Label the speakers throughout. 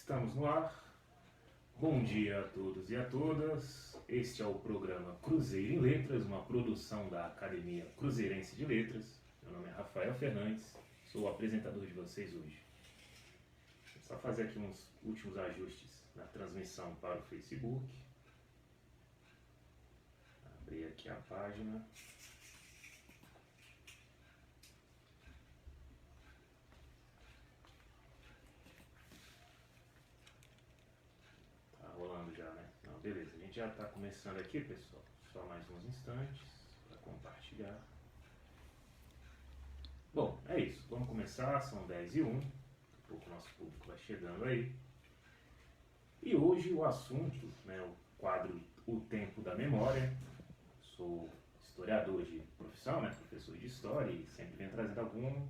Speaker 1: Estamos no ar. Bom dia a todos e a todas. Este é o programa Cruzeiro em Letras, uma produção da Academia Cruzeirense de Letras. Meu nome é Rafael Fernandes, sou o apresentador de vocês hoje. Vou só fazer aqui uns últimos ajustes na transmissão para o Facebook. Abrir aqui a página. Rolando já, né? Não, beleza, a gente já está começando aqui, pessoal. Só mais uns instantes para compartilhar. Bom, é isso. Vamos começar, são 10h01. Daqui a pouco o nosso público vai chegando aí. E hoje o assunto, né, o quadro O Tempo da Memória. Sou historiador de profissão, né, professor de história, e sempre venho trazendo algum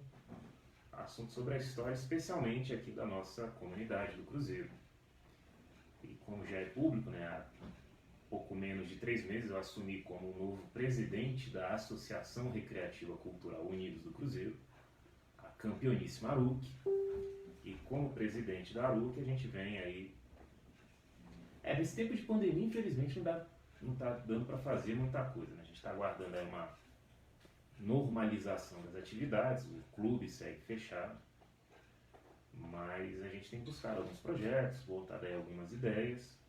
Speaker 1: assunto sobre a história, especialmente aqui da nossa comunidade do Cruzeiro. E como já é público, né, há pouco menos de 3 meses eu assumi como o novo presidente da Associação Recreativa Cultural Unidos do Cruzeiro, a campeoníssima ARUC. E como presidente da ARUC a gente vem aí... nesse tempo de pandemia, infelizmente, não está dando para fazer muita coisa, né? A gente está aguardando aí uma normalização das atividades, o clube segue fechado. Mas a gente tem buscado alguns projetos, voltado aí algumas ideias.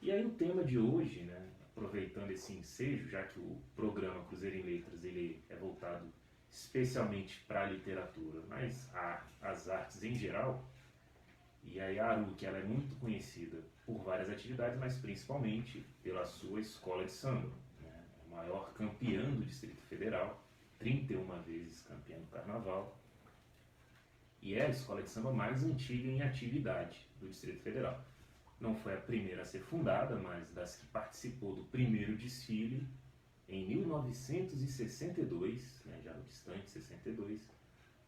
Speaker 1: E aí o tema de hoje, né, aproveitando esse ensejo, já que o programa Cruzeiro em Letras ele é voltado especialmente para a literatura, mas as artes em geral, e aí a ARUC ela é muito conhecida por várias atividades, mas principalmente pela sua escola de samba, né, a maior campeã do Distrito Federal, 31 vezes campeã do Carnaval. E é a escola de samba mais antiga em atividade do Distrito Federal. Não foi a primeira a ser fundada, mas das que participou do primeiro desfile em 1962, né, já no distante 62,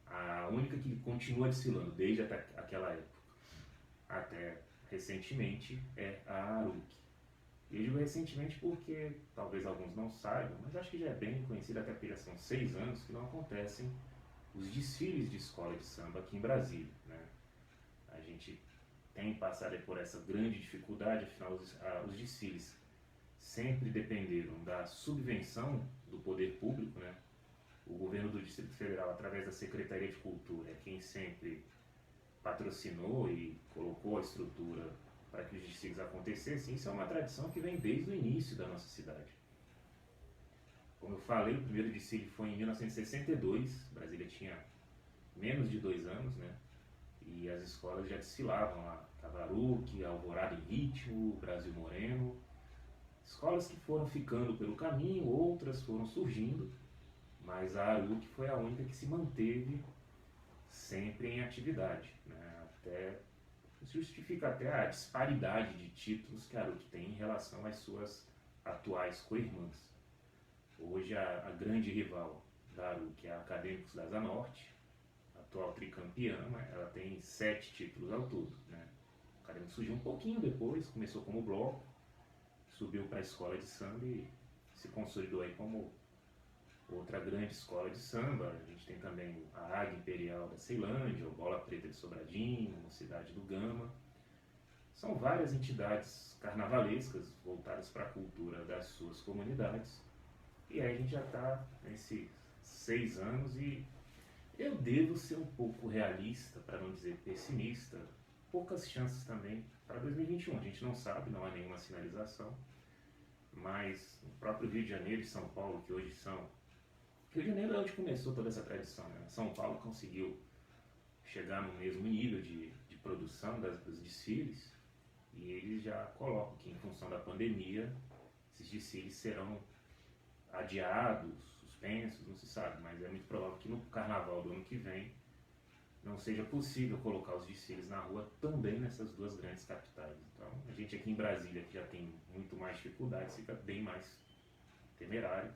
Speaker 1: a única que continua desfilando desde aquela época até recentemente é a ARUC. E eu digo recentemente porque talvez alguns não saibam, mas acho que já é bem conhecido, até porque já são 6 anos que não acontecem os desfiles de escola de samba aqui em Brasília, né? A gente tem passado por essa grande dificuldade, afinal os desfiles sempre dependeram da subvenção do poder público, né? O governo do Distrito Federal, através da Secretaria de Cultura, é quem sempre patrocinou e colocou a estrutura para que os desfiles acontecessem. Isso é uma tradição que vem desde o início da nossa cidade. Como eu falei, o primeiro desfile foi em 1962, Brasília tinha menos de 2 anos, né? E as escolas já desfilavam lá, ARUC, Alvorada em Ritmo, Brasil Moreno. Escolas que foram ficando pelo caminho, outras foram surgindo, mas a ARUC foi a única que se manteve sempre em atividade, né? Isso justifica até a disparidade de títulos que a ARUC tem em relação às suas atuais co-irmãs. Hoje a grande rival da ARUC é a Acadêmicos da Asa Norte, atual tricampeã, ela tem 7 títulos ao todo, né? O Acadêmicos surgiu um pouquinho depois, começou como bloco, subiu para a escola de samba e se consolidou aí como outra grande escola de samba. A gente tem também a Águia Imperial da Ceilândia, o Bola Preta de Sobradinho, a Cidade do Gama. São várias entidades carnavalescas voltadas para a cultura das suas comunidades. E aí a gente já está nesses 6 anos e eu devo ser um pouco realista, para não dizer pessimista. Poucas chances também para 2021. A gente não sabe, não há nenhuma sinalização. Mas no próprio Rio de Janeiro e São Paulo, que hoje são... Rio de Janeiro é onde começou toda essa tradição, né? São Paulo conseguiu chegar no mesmo nível de produção dos desfiles. E eles já colocam que, em função da pandemia, esses desfiles serão adiados, suspensos, não se sabe, mas é muito provável que no carnaval do ano que vem não seja possível colocar os desfiles na rua também nessas duas grandes capitais. Então, a gente aqui em Brasília, que já tem muito mais dificuldades, fica bem mais temerário,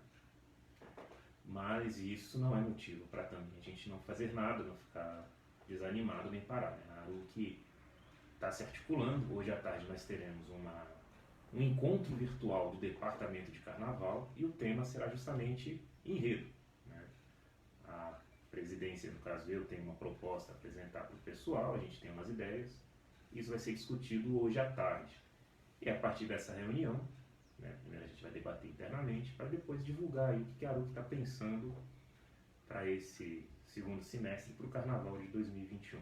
Speaker 1: mas isso não é motivo para também a gente não fazer nada, não ficar desanimado nem parar, né? A ARUC está se articulando. Hoje à tarde nós teremos um encontro virtual do Departamento de Carnaval e o tema será justamente enredo, né? A presidência, no caso eu, tenho uma proposta a apresentar para o pessoal, a gente tem umas ideias Isso vai ser discutido hoje à tarde. E a partir dessa reunião, né, primeiro a gente vai debater internamente, para depois divulgar aí o que a Aruc está pensando para esse segundo semestre, para o Carnaval de 2021.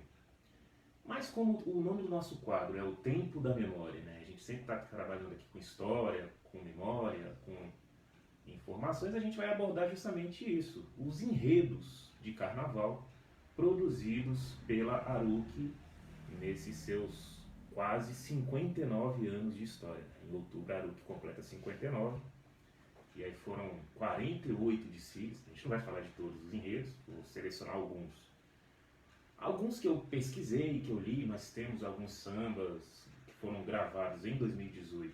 Speaker 1: Mas como o nome do nosso quadro é o Tempo da Memória, né, a gente sempre está trabalhando aqui com história, com memória, com informações, a gente vai abordar justamente isso, os enredos de Carnaval produzidos pela Aruc nesses seus quase 59 anos de história. Em outubro a Aruc completa 59, e aí foram 48 desfiles. A gente não vai falar de todos os enredos, vou selecionar alguns. Alguns que eu pesquisei, que eu li, nós temos alguns sambas que foram gravados em 2018,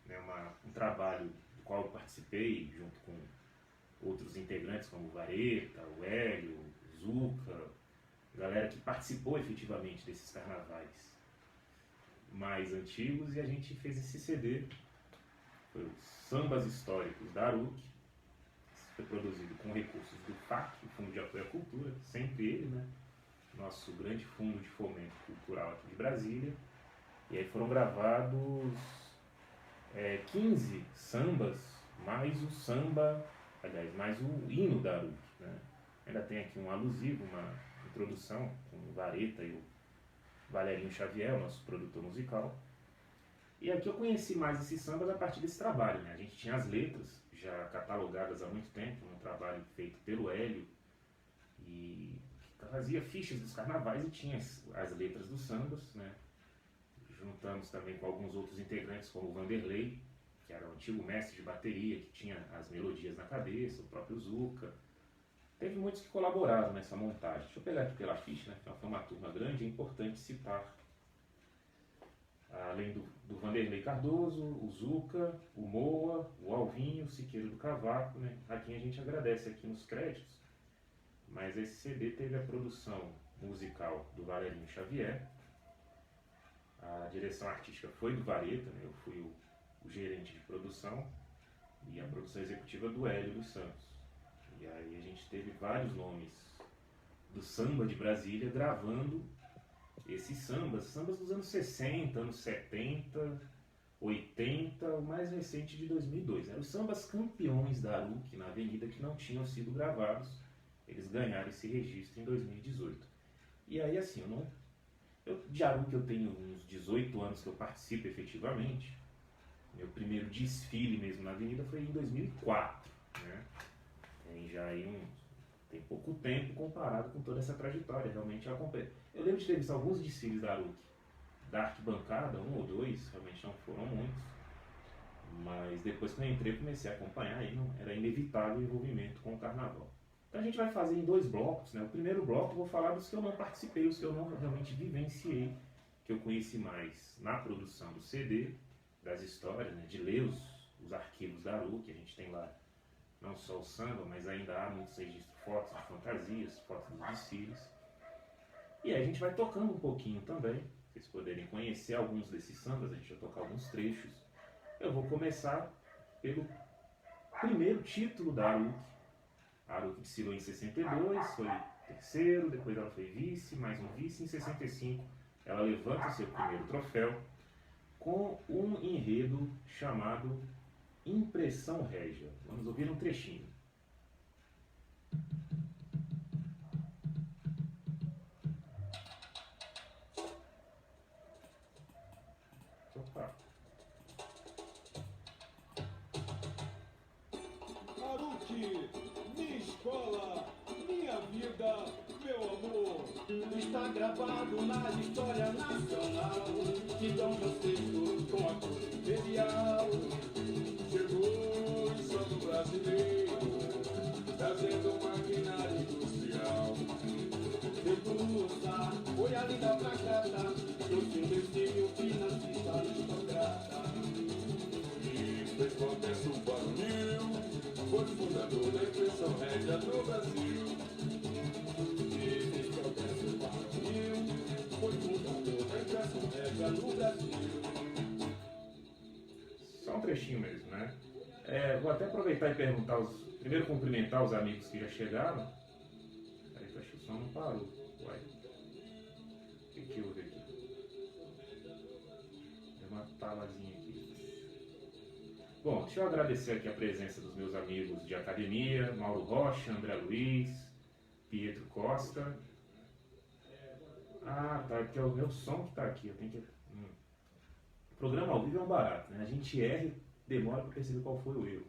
Speaker 1: né, um trabalho do qual eu participei junto com outros integrantes como o Vareta, o Hélio, o Zuca, galera que participou efetivamente desses carnavais mais antigos, e a gente fez esse CD, foi os Sambas Históricos da Aruc. Foi produzido com recursos do FAC, o Fundo de Apoio à Cultura, sempre ele, né? Nosso grande fundo de fomento cultural aqui de Brasília. E aí foram gravados 15 sambas, mais o samba, aliás, mais o hino da Aruc, né? Ainda tem aqui um alusivo, uma introdução com o Vareta e o Valerinho Xavier, o nosso produtor musical. E aqui eu conheci mais esses sambas a partir desse trabalho, né? A gente tinha as letras já catalogadas há muito tempo, um trabalho feito pelo Hélio, e fazia fichas dos carnavais e tinha as letras dos sambas, né? Juntamos também com alguns outros integrantes, como o Vanderlei, que era o antigo mestre de bateria, que tinha as melodias na cabeça, o próprio Zuca. Teve muitos que colaboraram nessa montagem. Deixa eu pegar aqui pela ficha, né? Foi uma turma grande, é importante citar. Além do Vanderlei Cardoso, o Zuca, o Moa, o Alvinho, o Siqueiro do Cavaco, né? A quem a gente agradece aqui nos créditos. Mas esse CD teve a produção musical do Valerinho Xavier. A direção artística foi do Vareta, né? Eu fui o gerente de produção, e a produção executiva do Hélio dos Santos. E aí a gente teve vários nomes do samba de Brasília gravando esses sambas dos anos 60, anos 70, 80, o mais recente de 2002. Eram os sambas campeões da Aruc na Avenida que não tinham sido gravados. Eles ganharam esse registro em 2018. E aí assim, de Aruc eu tenho uns 18 anos que eu participo efetivamente. Meu primeiro desfile mesmo na Avenida foi em 2004, né? Tem pouco tempo comparado com toda essa trajetória. Realmente eu acompanhei. Eu lembro de ter visto alguns desfiles da Aruc, da arquibancada, um ou dois, realmente não foram muitos. Mas depois que eu entrei, eu comecei a acompanhar, e era inevitável o envolvimento com o carnaval. Então a gente vai fazer em 2 blocos, né? O primeiro bloco eu vou falar dos que eu não participei, os que eu não realmente vivenciei, que eu conheci mais na produção do CD, das histórias, né? De ler os arquivos da Aruc, que a gente tem lá não só o samba, mas ainda há muitos registros, fotos de fantasias, fotos dos desfiles. E aí a gente vai tocando um pouquinho também, para vocês poderem conhecer alguns desses sambas, a gente vai tocar alguns trechos. Eu vou começar pelo primeiro título da Aruc. A Aruc desfilou em 62, foi terceiro, depois ela foi vice, mais um vice. Em 65 ela levanta o seu primeiro troféu com um enredo chamado Impressão Régia. Vamos ouvir um trechinho. Opa.
Speaker 2: Aruc, minha escola, minha vida, meu amor. Está gravado na história nacional que Dom José com a cor imperial. Chegou o samba brasileiro, trazendo maquinário industrial. Repulsa, foi a linda placata, trouxe um desfile financista aristocrata. E fez contexto varonil, foi fundador da impressão régia no Brasil. E fez contexto varonil, foi fundador da impressão régia no Brasil.
Speaker 1: Só um trechinho mesmo, né? Vou até aproveitar e perguntar, primeiro cumprimentar os amigos que já chegaram. Peraí, que eu acho que o som não parou. Uai. O que houve aqui? uma talazinha aqui. Bom, deixa eu agradecer aqui a presença dos meus amigos de academia, Mauro Rocha, André Luiz, Pietro Costa. Ah, tá, porque é o meu som que tá aqui, eu tenho que... O programa ao vivo é um barato, né? A gente erra e demora para perceber qual foi o erro.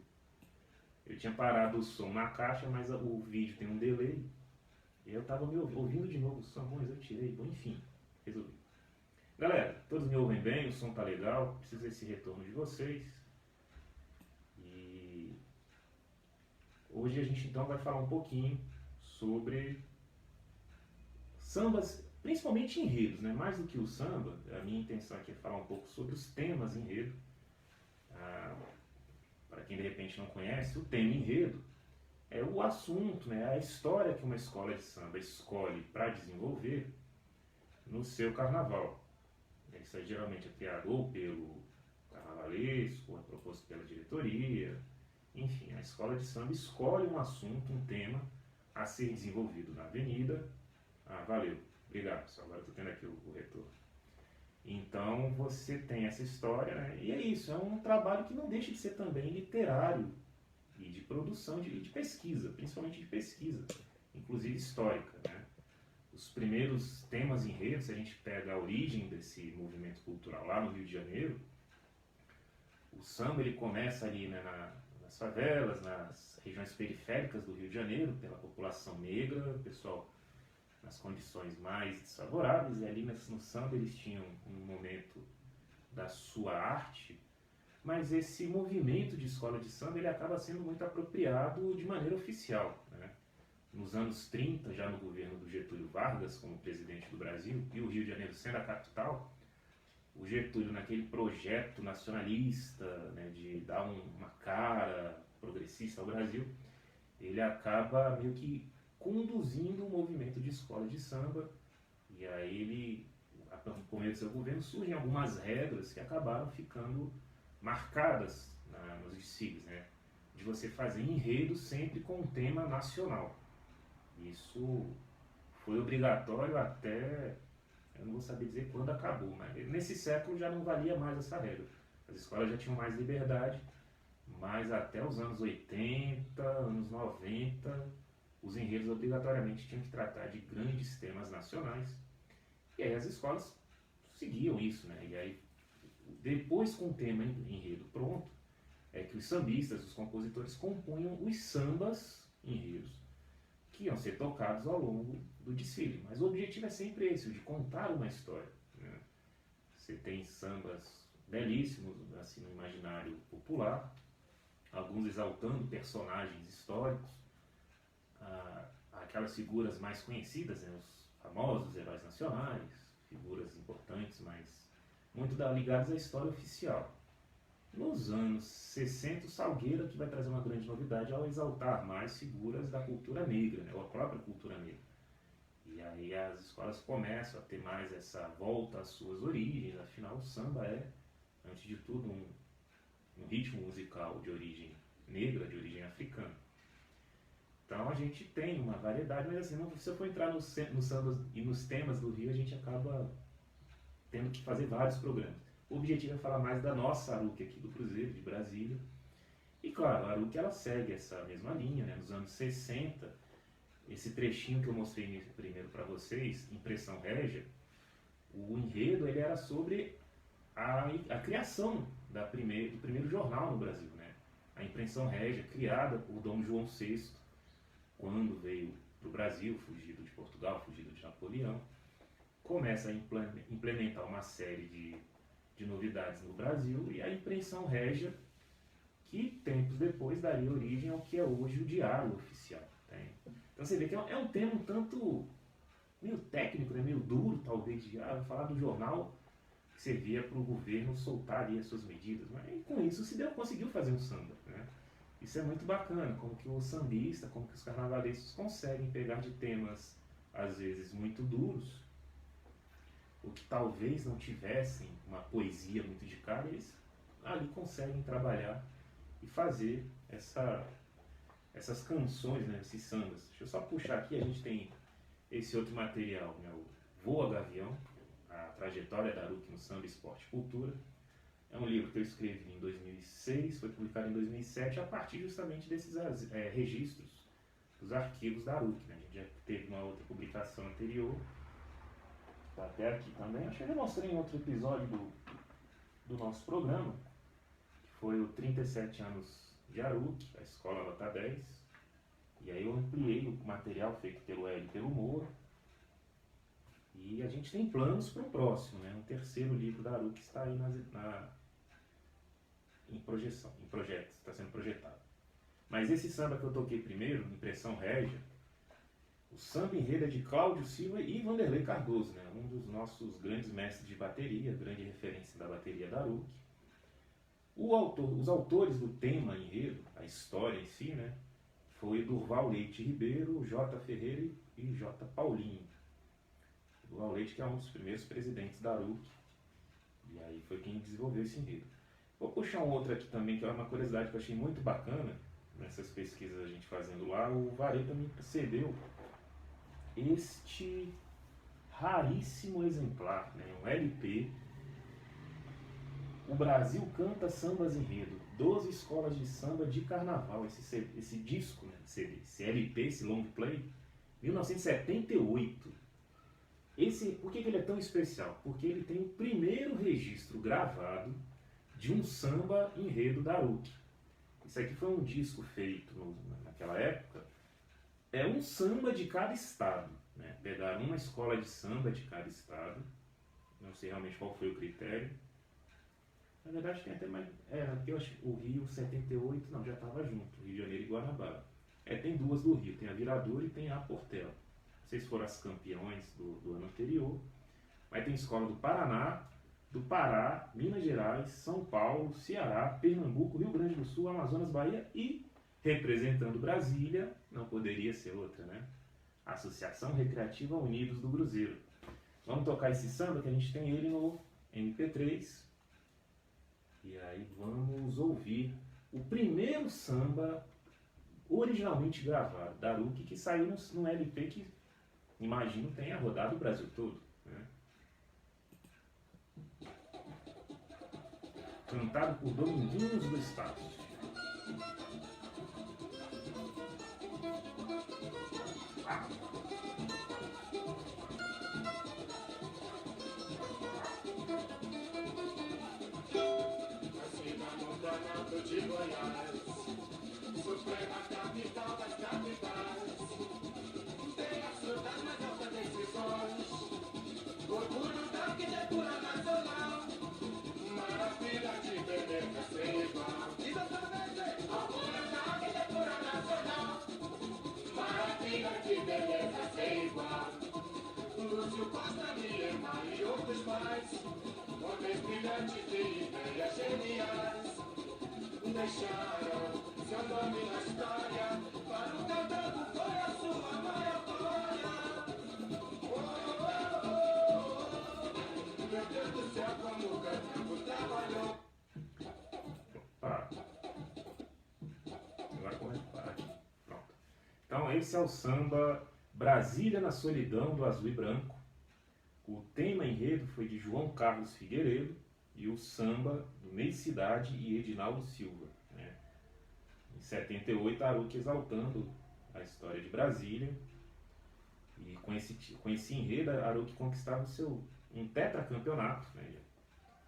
Speaker 1: Eu tinha parado o som na caixa, mas o vídeo tem um delay. E eu tava me ouvindo de novo o som, mas eu tirei. Bom, enfim, resolvi. Galera, todos me ouvem bem, o som tá legal, preciso desse retorno de vocês. E hoje a gente então vai falar um pouquinho sobre sambas, principalmente enredos, né? Mais do que o samba, a minha intenção aqui é falar um pouco sobre os temas enredo. Para quem de repente não conhece, o tema enredo é o assunto, né? A história que uma escola de samba escolhe para desenvolver no seu carnaval. Isso geralmente é criado ou pelo carnavalesco, ou é proposto pela diretoria. Enfim, a escola de samba escolhe um assunto, um tema a ser desenvolvido na avenida. Ah, valeu. Obrigado, pessoal. Agora estou tendo aqui o retorno. Então você tem essa história, né? E é isso, é um trabalho que não deixa de ser também literário e de produção de pesquisa, principalmente de pesquisa, inclusive histórica, né? Os primeiros temas enredos, se a gente pega a origem desse movimento cultural lá no Rio de Janeiro, o samba ele começa ali, né, nas favelas, nas regiões periféricas do Rio de Janeiro, pela população negra, pessoal nas condições mais desfavoráveis, e ali no samba eles tinham um momento da sua arte, mas esse movimento de escola de samba ele acaba sendo muito apropriado de maneira oficial, né? Nos anos 30, já no governo do Getúlio Vargas como presidente do Brasil, e o Rio de Janeiro sendo a capital, o Getúlio naquele projeto nacionalista, né, de dar uma cara progressista ao Brasil, ele acaba meio que conduzindo um movimento de escola de samba, e aí ele, por meio do seu governo, surgem algumas regras que acabaram ficando marcadas nos desfiles, né? De você fazer enredo sempre com um tema nacional. Isso foi obrigatório até, eu não vou saber dizer quando acabou, mas nesse século já não valia mais essa regra. As escolas já tinham mais liberdade, mas até os anos 80, anos 90... os enredos obrigatoriamente tinham que tratar de grandes temas nacionais. E aí as escolas seguiam isso, né? E aí, depois com o tema enredo pronto, é que os sambistas, os compositores, compunham os sambas enredos, que iam ser tocados ao longo do desfile. Mas o objetivo é sempre esse, o de contar uma história, né? Você tem sambas belíssimos, assim, no imaginário popular, alguns exaltando personagens históricos, aquelas figuras mais conhecidas, né, os famosos heróis nacionais, figuras importantes, mas muito ligadas à história oficial. Nos anos 60, o Salgueiro que vai trazer uma grande novidade ao exaltar mais figuras da cultura negra, né, ou a própria cultura negra. E aí as escolas começam a ter mais essa volta às suas origens, afinal o samba é, antes de tudo, um ritmo musical de origem negra, de origem africana. Então a gente tem uma variedade, mas assim, se eu for entrar nos sambas e nos temas do Rio, a gente acaba tendo que fazer vários programas. O objetivo é falar mais da nossa Aruque aqui do Cruzeiro, de Brasília. E claro, a Aruque ela segue essa mesma linha, né? Nos anos 60, esse trechinho que eu mostrei primeiro para vocês, Impressão Régia, o enredo ele era sobre a criação do primeiro jornal no Brasil, né? A Impressão Régia, criada por Dom João VI, quando veio para o Brasil, fugido de Portugal, fugido de Napoleão, começa a implementar uma série de novidades no Brasil, e a Impressão Régia, que tempos depois daria origem ao que é hoje o Diário Oficial. Tá? Então você vê que é um tema um tanto meio técnico, né? Meio duro talvez, vou falar do jornal que servia para o governo soltar ali as suas medidas, mas com isso conseguiu fazer um samba, né? Isso é muito bacana, como que o sambista, como que os carnavalescos conseguem pegar de temas, às vezes, muito duros, ou que talvez não tivessem uma poesia muito de cara, eles ali conseguem trabalhar e fazer essas canções, né, esses sambas. Deixa eu só puxar aqui, a gente tem esse outro material, né, o Voa Gavião, a trajetória da Aruque no samba, esporte e cultura. É um livro que eu escrevi em 2006, foi publicado em 2007, a partir justamente desses registros dos arquivos da ARUC, né? A gente já teve uma outra publicação anterior, está até aqui também. Acho que eu já mostrei em outro episódio do nosso programa, que foi o 37 anos de ARUC, a Escola Nota 10. E aí eu ampliei o material feito pelo Hélio e pelo Moura. E a gente tem planos para o próximo, né? Um terceiro livro da ARUC está aí em projeção, em projeto, está sendo projetado. Mas esse samba que eu toquei primeiro, Impressão Régia, o samba enredo é de Cláudio Silva e Vanderlei Cardoso, né? Um dos nossos grandes mestres de bateria, grande referência da bateria da ARUC. Os autores do tema enredo, a história em si, né? Foi Durval Leite Ribeiro, J. Ferreira e J. Paulinho. Durval Leite, que é um dos primeiros presidentes da ARUC, e aí foi quem desenvolveu esse enredo. Vou puxar um outro aqui também, que é uma curiosidade que eu achei muito bacana, nessas pesquisas a gente fazendo lá. O Vareta me cedeu este raríssimo exemplar, né? Um LP, O Brasil Canta Sambas Enredo, 12 escolas de samba de carnaval, esse disco, né? Esse LP, esse long play, 1978. Por que ele é tão especial? Porque ele tem o primeiro registro gravado de um samba enredo da ARUC. Isso aqui foi um disco feito naquela época. É um samba de cada estado, né? Pegaram uma escola de samba de cada estado. Não sei realmente qual foi o critério. Na verdade tem até mais... porque eu acho que o Rio 78, não, já estava junto. Rio de Janeiro e Guanabara. Tem duas do Rio. Tem a Viradouro e tem a Portela. Não sei se foram as campeões do ano anterior. Mas tem escola do Paraná, do Pará, Minas Gerais, São Paulo, Ceará, Pernambuco, Rio Grande do Sul, Amazonas, Bahia e, representando Brasília, não poderia ser outra, né? Associação Recreativa Unidos do Cruzeiro. Vamos tocar esse samba, que a gente tem ele no MP3. E aí vamos ouvir o primeiro samba originalmente gravado da ARUC, que saiu num LP que, imagino, tenha rodado o Brasil todo, né? Cantado por Dominguinhos do Estácio.
Speaker 2: Nasci no Planalto de Goiás, suprema capital das capitais. Tem as frutas mais altas decisões, orgulho da arquitetura nacional. Maravilha de beleza sem igual. Orgulho da arquitetura nacional. Maravilha de beleza sem igual. Lúcio Costa, Miema e outros mais, homens brilhantes e ideias geniais, deixaram seu nome na história. Para o cantando foi a sua maior glória. Meu Deus do céu, como o cantando trabalhou.
Speaker 1: Agora correto, parar aqui. Pronto. Então esse é o samba Brasília na Solidão, do Azul e Branco. O tema enredo foi de João Carlos Figueiredo e o samba do Ney Cidade e Edinaldo Silva, né? Em 78, a ARUC exaltando a história de Brasília. E com esse enredo, a ARUC conquistava um tetracampeonato, né?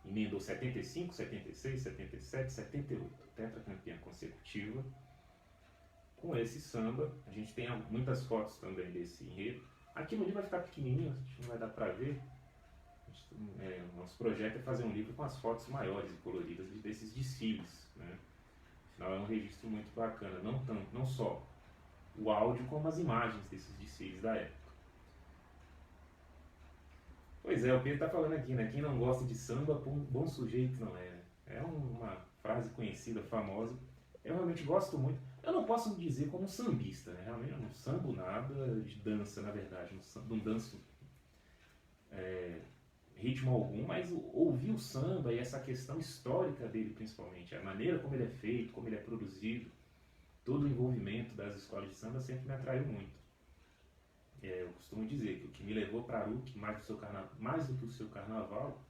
Speaker 1: Emendou 75, 76, 77, 78, tetracampeã consecutiva. Com esse samba, a gente tem muitas fotos também desse enredo. Aqui no livro vai ficar pequenininho, a gente não vai dar para ver. Nosso projeto é fazer um livro com as fotos maiores e coloridas desses desfiles, né? Afinal, é um registro muito bacana, não só o áudio, como as imagens desses desfiles da época. Pois é, o Pedro está falando aqui, né? Quem não gosta de samba, bom sujeito não é. É uma frase conhecida, famosa. Eu realmente gosto muito. Eu não posso me dizer como sambista, né? Realmente eu não sambo nada de dança, na verdade. Não danço ritmo algum, mas ouvir o samba e essa questão histórica dele, principalmente, a maneira como ele é feito, como ele é produzido, todo o envolvimento das escolas de samba sempre me atraiu muito. Eu costumo dizer que o que me levou para a ARUC, mais do que o seu carnaval,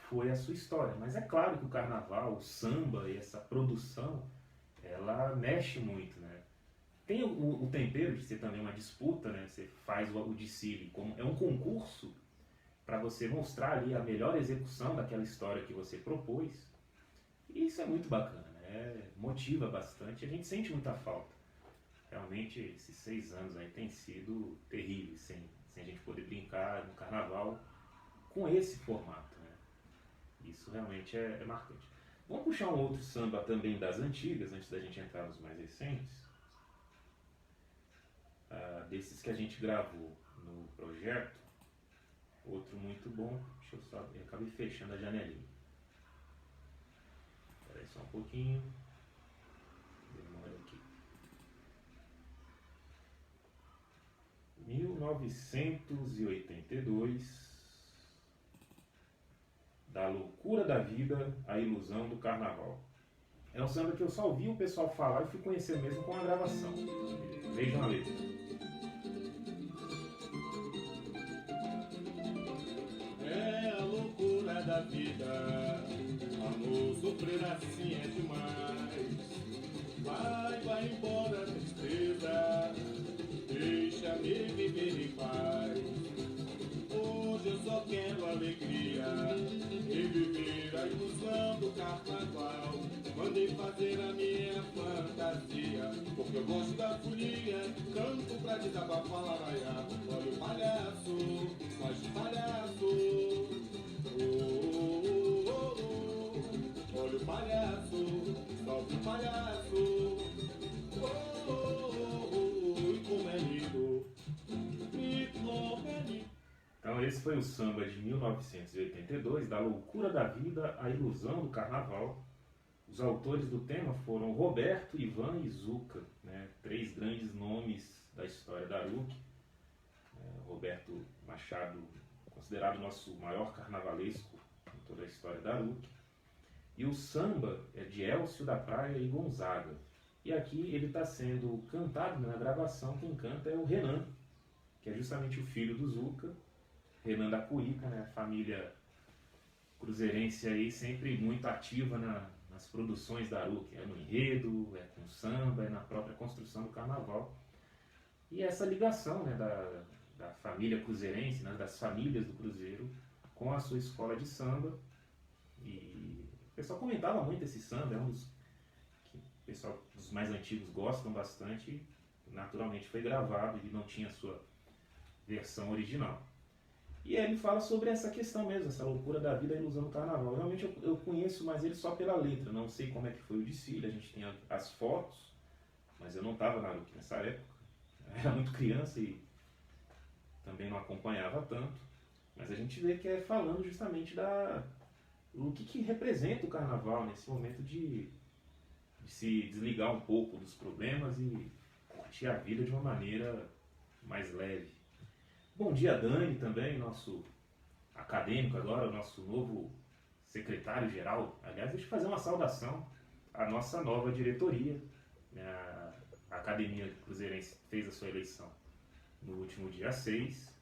Speaker 1: foi a sua história. Mas é claro que o carnaval, o samba e essa produção, ela mexe muito, né? Tem o tempero de ser também uma disputa, né? Você faz o desfile como é um concurso para você mostrar ali a melhor execução daquela história que você propôs. E isso é muito bacana, né? Motiva bastante, a gente sente muita falta. Realmente, esses 6 anos aí têm sido terríveis, sem a gente poder brincar no carnaval com esse formato, né? Isso realmente é marcante. Vamos puxar um outro samba também das antigas, antes da gente entrar nos mais recentes. Desses que a gente gravou no projeto, outro muito bom. Deixa eu só. Eu acabei fechando a janelinha. Espera aí só um pouquinho. Demora aqui. 1982. Da loucura da vida, a ilusão do carnaval. É um samba que eu só ouvi o pessoal falar e fui conhecer mesmo com a gravação. Vejam a letra.
Speaker 2: É a loucura da vida, amor, sofrer assim é demais. Vai embora, tristeza, deixa-me viver em paz. Hoje eu só quero alegria e viver a ilusão do carnaval. Mandei fazer a minha fantasia, porque eu gosto da folia. Canto pra desabafar, laraiá. Olha o palhaço, faz de palhaço. Oh, oh, oh, oh. Olha o palhaço, salve o palhaço. Oh, oh, oh, oh. E como é lindo, e como é lindo.
Speaker 1: Então esse foi o samba de 1982, da loucura da vida, a ilusão do carnaval. Os autores do tema foram Roberto, Ivan e Zuca, né? 3 grandes nomes da história da Aruc. Roberto Machado, considerado o nosso maior carnavalesco em toda a história da Aruc. E o samba é de Elcio da Praia e Gonzaga. E aqui ele está sendo cantado, na gravação, quem canta é o Renan, que é justamente o filho do Zuca. Renan da Curica, né? A família cruzeirense aí sempre muito ativa nas produções da Aruc. É no enredo, é com samba, é na própria construção do carnaval. E essa ligação, né, da família cruzeirense, né, das famílias do Cruzeiro, com a sua escola de samba. E o pessoal comentava muito esse samba, é um dos que o pessoal dos mais antigos gostam bastante. Naturalmente foi gravado e não tinha a sua versão original. E aí ele fala sobre essa questão mesmo, essa loucura da vida, a ilusão do carnaval. Realmente eu conheço mais ele só pela letra, não sei como é que foi o desfile, a gente tem as fotos, mas eu não estava na Aruc nessa época. Eu era muito criança e também não acompanhava tanto. Mas a gente vê que é falando justamente do que representa o carnaval nesse momento de se desligar um pouco dos problemas e curtir a vida de uma maneira mais leve. Bom dia, Dani, também, nosso acadêmico agora, o nosso novo secretário-geral. Aliás, deixa eu fazer uma saudação à nossa nova diretoria. A Academia Cruzeirense fez a sua eleição no último dia 6.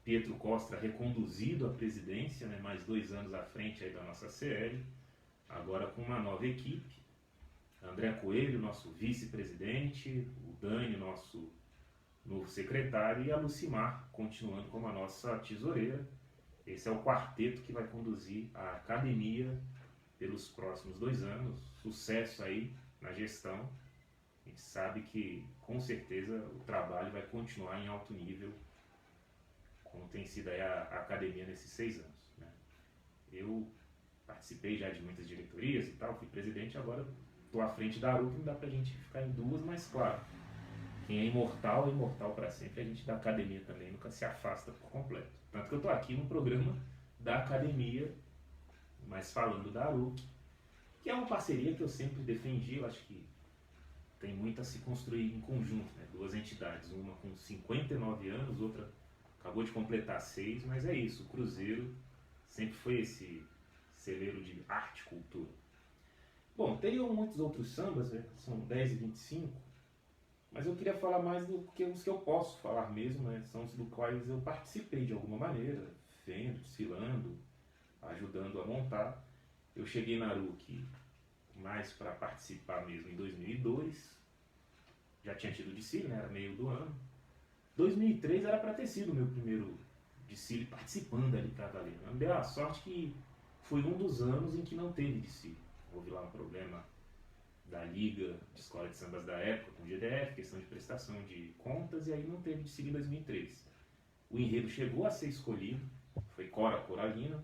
Speaker 1: Pietro Costa reconduzido à presidência, né, mais 2 anos à frente aí da nossa CL, agora com uma nova equipe. André Coelho, nosso vice-presidente, o Dani, nosso novo secretário, e a Lucimar, continuando como a nossa tesoureira. Esse é o quarteto que vai conduzir a academia pelos próximos 2 anos. Sucesso aí na gestão. A gente sabe que, com certeza, o trabalho vai continuar em alto nível, como tem sido aí a academia nesses 6 anos. Né? Eu participei já de muitas diretorias e tal, fui presidente, agora estou à frente da Aruc, não dá pra gente ficar em 2, mas claro, quem é imortal para sempre. A gente da academia também nunca se afasta por completo. Tanto que eu estou aqui no programa da academia, mas falando da Aruc, que é uma parceria que eu sempre defendi. Eu acho que tem muito a se construir em conjunto, né? 2 entidades, uma com 59 anos, outra acabou de completar 6, mas é isso, o Cruzeiro sempre foi esse celeiro de arte e cultura. Bom, teriam muitos outros sambas, né? São 10 e 25, mas eu queria falar mais do que os que eu posso falar mesmo, né? São os do quais eu participei de alguma maneira, vendo, desfilando, ajudando a montar. Eu cheguei na Aruc mais para participar mesmo em 2002, já tinha tido desfile, né? Era meio do ano. 2003 era para ter sido o meu primeiro desfile participando ali para valer. Eu dei a sorte que foi um dos anos em que não teve desfile. Houve lá um problema da Liga de Escola de Sambas da época com o GDF, questão de prestação de contas, e aí não teve desfile em 2003. O enredo chegou a ser escolhido, foi Cora Coralina, vou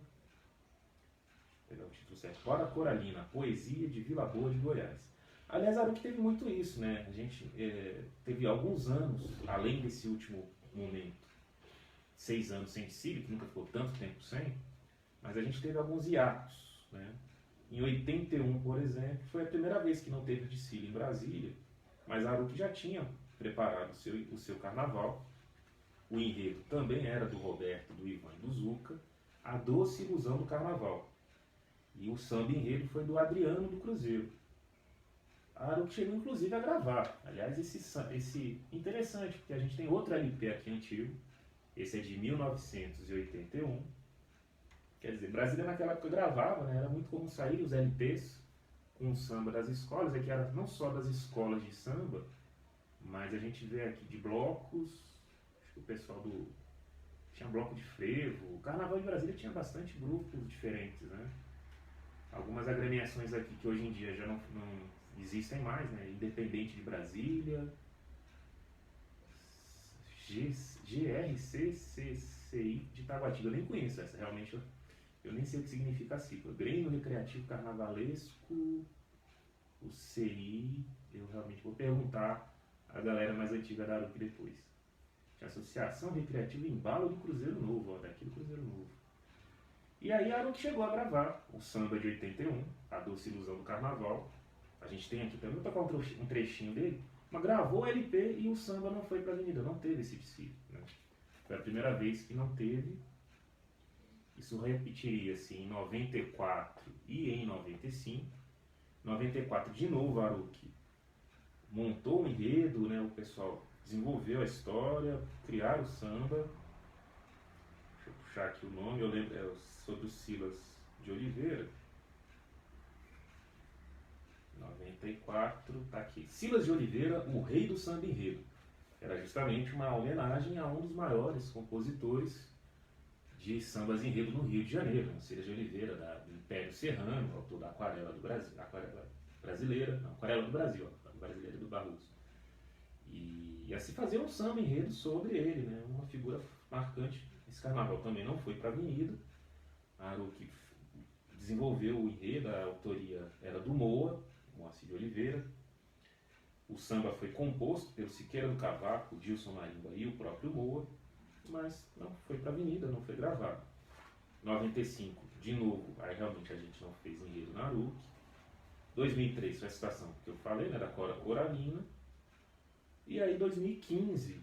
Speaker 1: pegar o título certo, Cora Coralina, Poesia de Vila Boa de Goiás. Aliás, a Aruc teve muito isso, né? A gente teve alguns anos, além desse último momento, 6 anos sem desfile, que nunca ficou tanto tempo sem, mas a gente teve alguns hiatos, né? Em 81, por exemplo, foi a primeira vez que não teve desfile em Brasília, mas a Aruc já tinha preparado o seu carnaval. O enredo também era do Roberto, do Ivan e do Zuca, A Doce Ilusão do Carnaval. E o samba enredo foi do Adriano do Cruzeiro. A Aruc chegou inclusive a gravar. Aliás, esse interessante, porque a gente tem outro LP aqui antigo, esse é de 1981. Quer dizer, Brasília naquela época gravava, né? Era muito comum sair os LPs com o samba das escolas, que era não só das escolas de samba, mas a gente vê aqui de blocos, acho que o pessoal tinha bloco de frevo. O Carnaval de Brasília tinha bastante grupos diferentes, né? Algumas agremiações aqui que hoje em dia já não existem mais, né? Independente de Brasília, GRCCCI de Taguatinga, eu nem conheço essa, realmente eu nem sei o que significa a sigla. Grêmio Recreativo Carnavalesco, o CI, eu realmente vou perguntar à galera mais antiga da Aruc depois. Tinha Associação Recreativa Embalo do Cruzeiro Novo, ó, daqui do Cruzeiro Novo. E aí a Aruc chegou a gravar o samba de 81, A Doce Ilusão do Carnaval. A gente tem aqui também, vou tocar um trechinho dele, mas gravou o LP e o samba não foi para a avenida, não teve esse desfile, né? Foi a primeira vez que não teve. Isso repetiria-se em 94 e em 95. 94 de novo a Aruc montou um enredo, né? O pessoal desenvolveu a história, criaram o samba. Deixa eu puxar aqui o nome, eu lembro, sobre o Silas de Oliveira. 94, tá aqui. Silas de Oliveira, o rei do samba enredo. Era justamente uma homenagem a um dos maiores compositores de sambas enredo no Rio de Janeiro, Silas de Oliveira, do Império Serrano, autor da Aquarela do Brasil, Aquarela Brasileira, não, Aquarela do Brasil, a brasileira do Barroso. E a se fazer um samba enredo sobre ele, né? Uma figura marcante. Esse carnaval também não foi para a avenida. A Aruc desenvolveu o enredo, a autoria era do Moacir de Oliveira. O samba foi composto pelo Siqueira do Cavaco, Dilson Marimba e o próprio Moa, mas não foi para a avenida, não foi gravado. 95, de novo, aí realmente a gente não fez enredo na Aruc. 2003 foi a situação que eu falei, né, da Cora Coralina. E aí 2015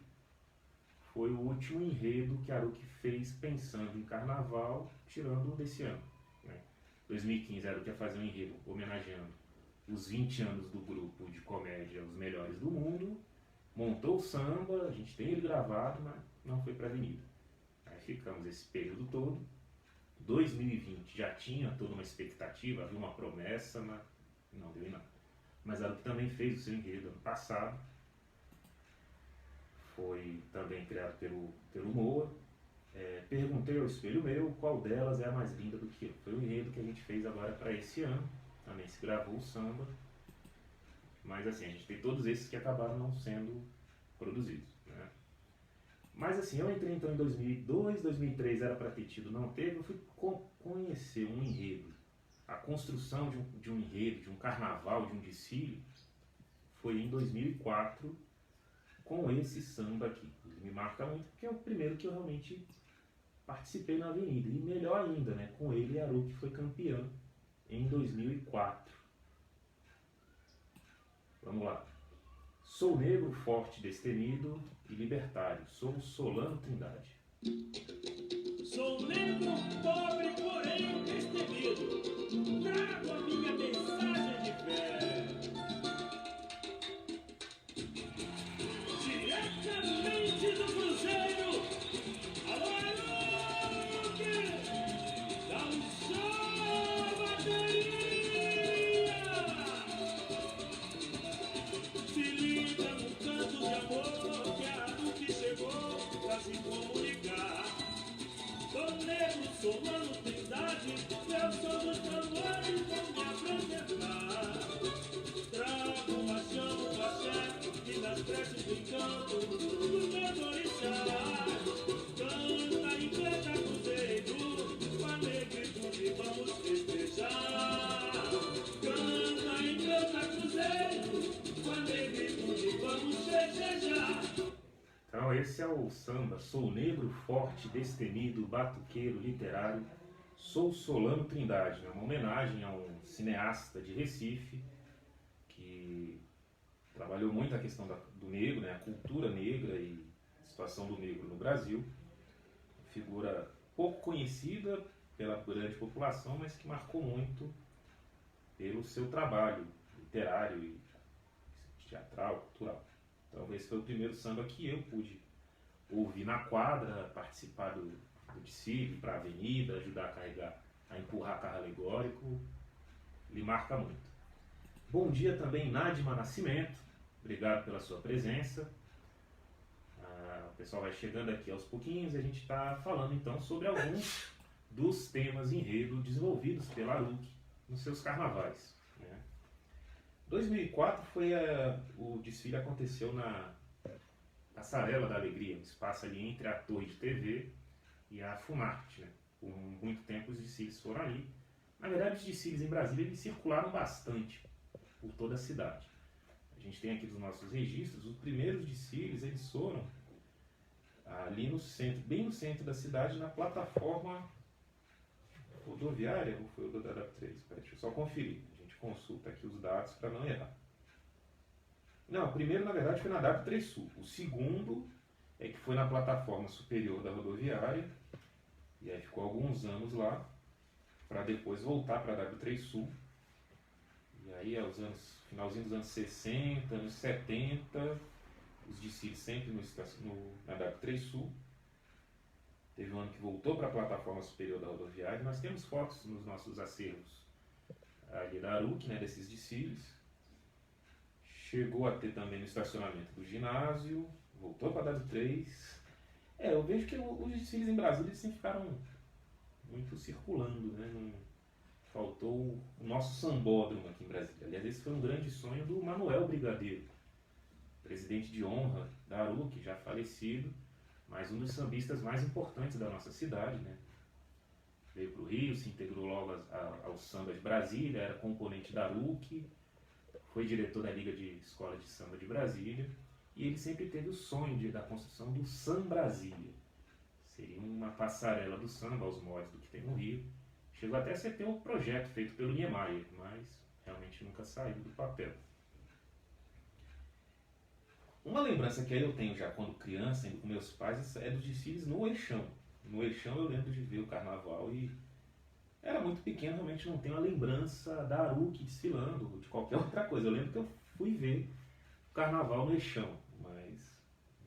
Speaker 1: foi o último enredo que a Aruc fez pensando em carnaval, tirando o desse ano, né? 2015 a Aruc ia fazer um enredo homenageando os 20 anos do grupo de comédia Os Melhores do Mundo, montou o samba, a gente tem ele gravado, mas não foi para a avenida. Aí ficamos esse período todo. 2020 já tinha toda uma expectativa, havia uma promessa, mas não deu em nada. Mas a Aruc também fez o seu enredo ano passado, foi também criado pelo Moa. Perguntei ao espelho meu qual delas é a mais linda do que eu. Foi o enredo que a gente fez agora para esse ano. Também se gravou o samba, mas assim, a gente tem todos esses que acabaram não sendo produzidos, né? Mas assim, eu entrei então em 2002, 2003 era para ter tido, não teve. Eu fui conhecer um enredo, a construção de um enredo, de um carnaval, de um desfile, foi em 2004, com esse samba aqui. Ele me marca muito porque é o primeiro que eu realmente participei na avenida, e melhor ainda, né? Com ele a Aruc foi campeã em 2004. Vamos lá. Sou negro, forte, destemido e libertário. Sou Solano Trindade.
Speaker 2: Sou negro, pobre, porém destemido. Trago a minha mensagem de fé. Diretamente do Cruzeiro. Alô, Aruc! Dá um
Speaker 1: esse é o samba. Sou negro, forte, destemido, batuqueiro, literário. Sou Solano Trindade, né? Uma homenagem a um cineasta de Recife que trabalhou muito a questão do negro, né? A cultura negra e a situação do negro no Brasil. Figura pouco conhecida pela grande população, mas que marcou muito pelo seu trabalho literário e teatral, cultural. Então esse foi o primeiro samba que eu pude ouvir na quadra, participar do desfile para a avenida, ajudar a carregar, a empurrar carro alegórico. Ele marca muito. Bom dia também, Nadima Nascimento. Obrigado pela sua presença. O pessoal vai chegando aqui aos pouquinhos e a gente está falando então sobre alguns dos temas enredo desenvolvidos pela Aruc nos seus carnavais. 2004 foi o desfile aconteceu na Passarela da Alegria, um espaço ali entre a Torre de TV e a Funarte. Por muito tempo os desfiles foram ali. Na verdade, os desfiles em Brasília eles circularam bastante por toda a cidade. A gente tem aqui dos nossos registros, os primeiros desfiles eles foram ali no centro, bem no centro da cidade, na plataforma rodoviária, ou foi o da W3? Deixa eu só conferir. Consulta aqui os dados para não errar. Não, o primeiro na verdade foi na W3 Sul. O segundo é que foi na plataforma superior da rodoviária e aí ficou alguns anos lá para depois voltar para a W3 Sul. E aí finalzinho dos anos 60, anos 70, os desfiles sempre na W3 Sul. Teve um ano que voltou para a plataforma superior da rodoviária. Nós temos fotos nos nossos acervos ali da Aruc, né, desses desfiles. Chegou a ter também no estacionamento do ginásio, voltou para a W3. Eu vejo que os desfiles em Brasília eles sempre ficaram muito circulando, né? Não faltou o nosso sambódromo aqui em Brasília. Aliás, esse foi um grande sonho do Manuel Brigadeiro, presidente de honra da Aruc, já falecido, mas um dos sambistas mais importantes da nossa cidade, né? Veio para o Rio, se integrou logo ao samba de Brasília, era componente da Aruc, foi diretor da Liga de Escola de Samba de Brasília, e ele sempre teve o sonho da construção do Sam Brasília. Seria uma passarela do samba aos moldes do que tem no Rio. Chegou até a ser ter um projeto feito pelo Niemeyer, mas realmente nunca saiu do papel. Uma lembrança que eu tenho já quando criança, indo com meus pais, é dos desfiles no Eixão. No Eixão eu lembro de ver o carnaval e era muito pequeno, realmente não tenho a lembrança da Aruc desfilando, de qualquer outra coisa. Eu lembro que eu fui ver o carnaval no Eixão, mas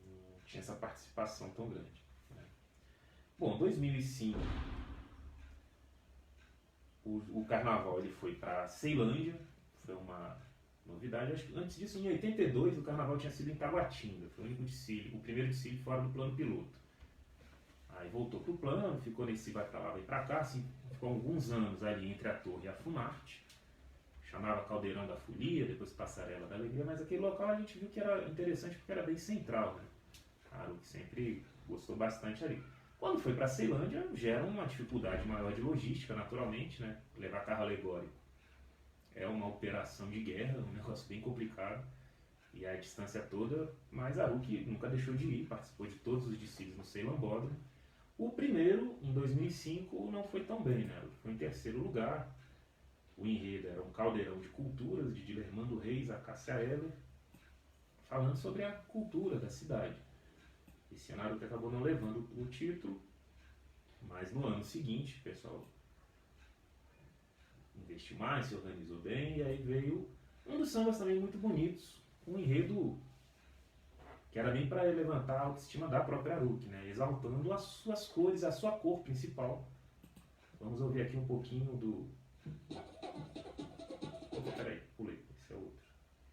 Speaker 1: não tinha essa participação tão grande. Bom, 2005 o carnaval ele foi para Ceilândia, foi uma novidade. Acho que antes disso, em 82, o carnaval tinha sido em Taguatinga, foi o único desfile, o primeiro desfile fora do plano piloto. Aí voltou para o plano, ficou nesse vai para lá, vai para cá, assim, ficou alguns anos ali entre a Torre e a Funarte. Chamava Caldeirão da Folia, depois Passarela da Alegria, mas aquele local a gente viu que era interessante porque era bem central, né? A Aruc sempre gostou bastante ali. Quando foi para Ceilândia, gera uma dificuldade maior de logística, naturalmente, né? Levar carro alegórico é uma operação de guerra, um negócio bem complicado. E a distância toda, mas a Aruc nunca deixou de ir, participou de todos os desfiles no Ceilambódromo. O primeiro, em 2005, não foi tão bem, né? Foi em terceiro lugar. O enredo era um caldeirão de culturas, de Dilermando Reis a Cássia Eller, falando sobre a cultura da cidade. Esse ano a Aruc acabou não levando o título, mas no ano seguinte, o pessoal investiu mais, se organizou bem, e aí veio um dos sambas também muito bonitos, um enredo que era bem para levantar a autoestima da própria Aruc, né? Exaltando as suas cores, a sua cor principal. Vamos ouvir aqui um pouquinho do... Opa, peraí, pulei, esse é outro.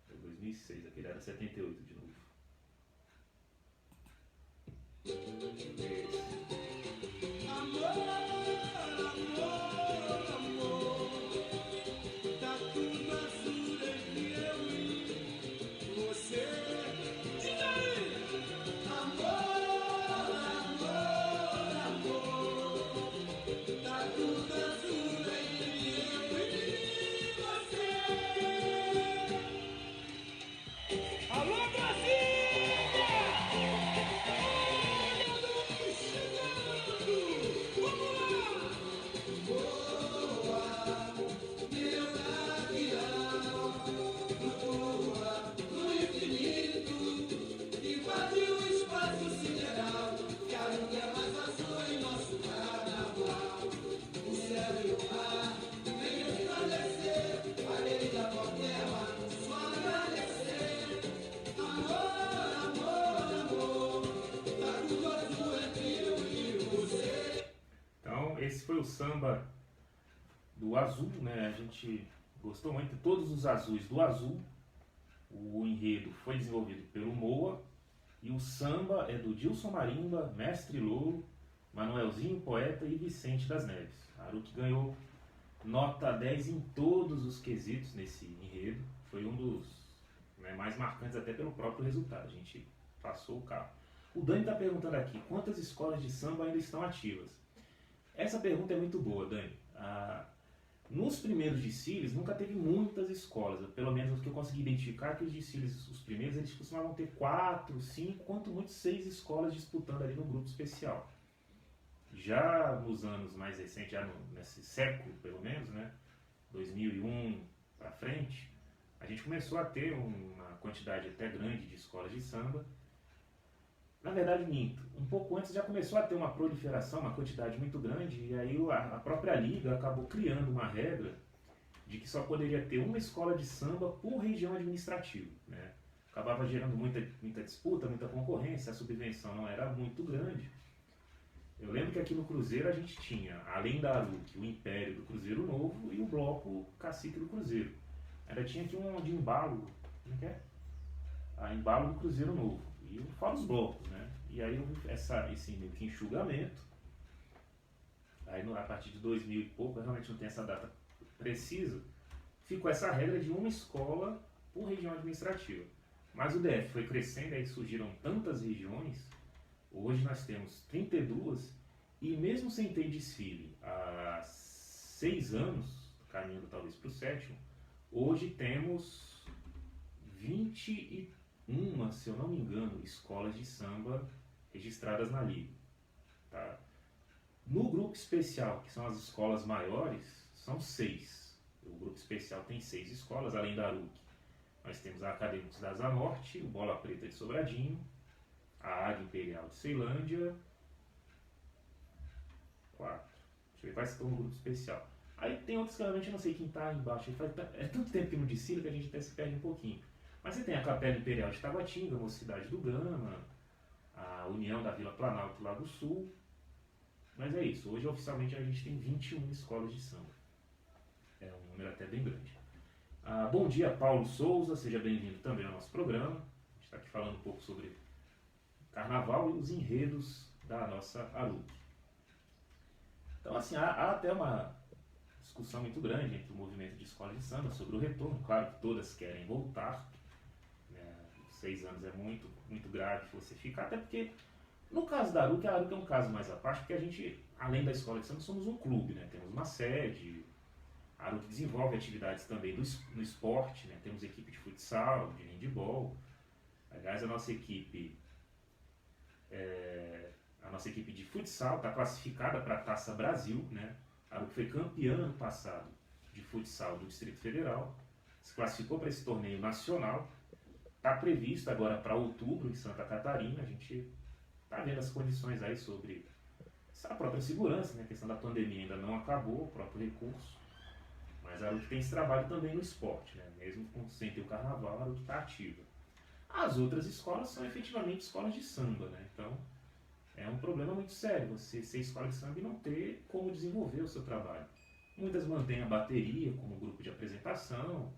Speaker 1: É 2006, aquele era 78 de novo.
Speaker 2: Alô, Brasil!
Speaker 1: samba do Azul, né? A gente gostou muito de todos os azuis do Azul. O enredo foi desenvolvido pelo Moa e o samba é do Dilson Marimba, Mestre Louro, Manuelzinho Poeta e Vicente das Neves. A Aruc ganhou nota 10 em todos os quesitos nesse enredo. Foi um dos, né, mais marcantes até pelo próprio resultado. A gente passou o carro. O Dani está perguntando aqui, quantas escolas de samba ainda estão ativas? Essa pergunta é muito boa, Dani. Nos primeiros desfiles nunca teve muitas escolas, pelo menos o que eu consegui identificar, que os desfiles, os primeiros, eles costumavam ter 4, 5, quanto muito 6 escolas disputando ali no grupo especial. Já nos anos mais recentes, já nesse século pelo menos, né, 2001 para frente, a gente começou a ter uma quantidade até grande de escolas de samba. Na verdade, minto. Um pouco antes já começou a ter uma proliferação, uma quantidade muito grande, e aí a própria Liga acabou criando uma regra de que só poderia ter uma escola de samba por região administrativa, né? Acabava gerando muita disputa, muita concorrência, a subvenção não era muito grande. Eu lembro que aqui no Cruzeiro a gente tinha, além da Aruc, o Império do Cruzeiro Novo e o Bloco Cacique do Cruzeiro. Ainda tinha aqui um de embalo, como é que é? A embalo do Cruzeiro Novo. E fora os blocos, né? E aí esse meio que enxugamento, aí a partir de 2000 e pouco, eu realmente não tenho essa data precisa, ficou essa regra de uma escola por região administrativa. Mas o DF foi crescendo, aí surgiram tantas regiões, hoje nós temos 32, e mesmo sem ter desfile há 6 anos, caminhando talvez para o 7º, hoje temos 21, se eu não me engano, escolas de samba registradas na Liga. Tá? No grupo especial, que são as escolas maiores, são 6. O grupo especial tem 6 escolas, além da Aruc. Nós temos a Acadêmicos da Asa Norte, o Bola Preta de Sobradinho, a Águia Imperial de Ceilândia. 4. Deixa eu ver quais estão no grupo especial. Aí tem outros que realmente eu não sei quem está embaixo. É tanto tempo que não desfila que a gente até se perde um pouquinho. Mas você tem a Capela Imperial de Taguatinga, a Mocidade do Gama, a União da Vila Planalto lá do Sul. Mas é isso, hoje oficialmente a gente tem 21 escolas de samba. É um número até bem grande. Bom dia, Paulo Souza, seja bem-vindo também ao nosso programa. A gente está aqui falando um pouco sobre carnaval e os enredos da nossa Aruc. Então, assim, há até uma discussão muito grande entre o movimento de escolas de samba sobre o retorno. Claro que todas querem voltar. 6 anos é muito, muito grave se você ficar, até porque no caso da Aruc, a Aruc é um caso mais à parte, porque a gente, além da escola de samba, somos um clube, né? Temos uma sede, a Aruc desenvolve atividades também no esporte, né? Temos equipe de futsal, de handebol. Aliás, a nossa equipe de futsal está classificada para a Taça Brasil, né? A Aruc foi campeã ano passado de futsal do Distrito Federal, se classificou para esse torneio nacional. Está previsto agora para outubro em Santa Catarina. A gente está vendo as condições aí sobre a própria segurança, né? A questão da pandemia ainda não acabou, o próprio recurso. Mas a Aruc tem esse trabalho também no esporte, né? Mesmo sem ter o carnaval, a Aruc está ativa. As outras escolas são efetivamente escolas de samba, né? Então é um problema muito sério você ser escola de samba e não ter como desenvolver o seu trabalho. Muitas mantêm a bateria como grupo de apresentação.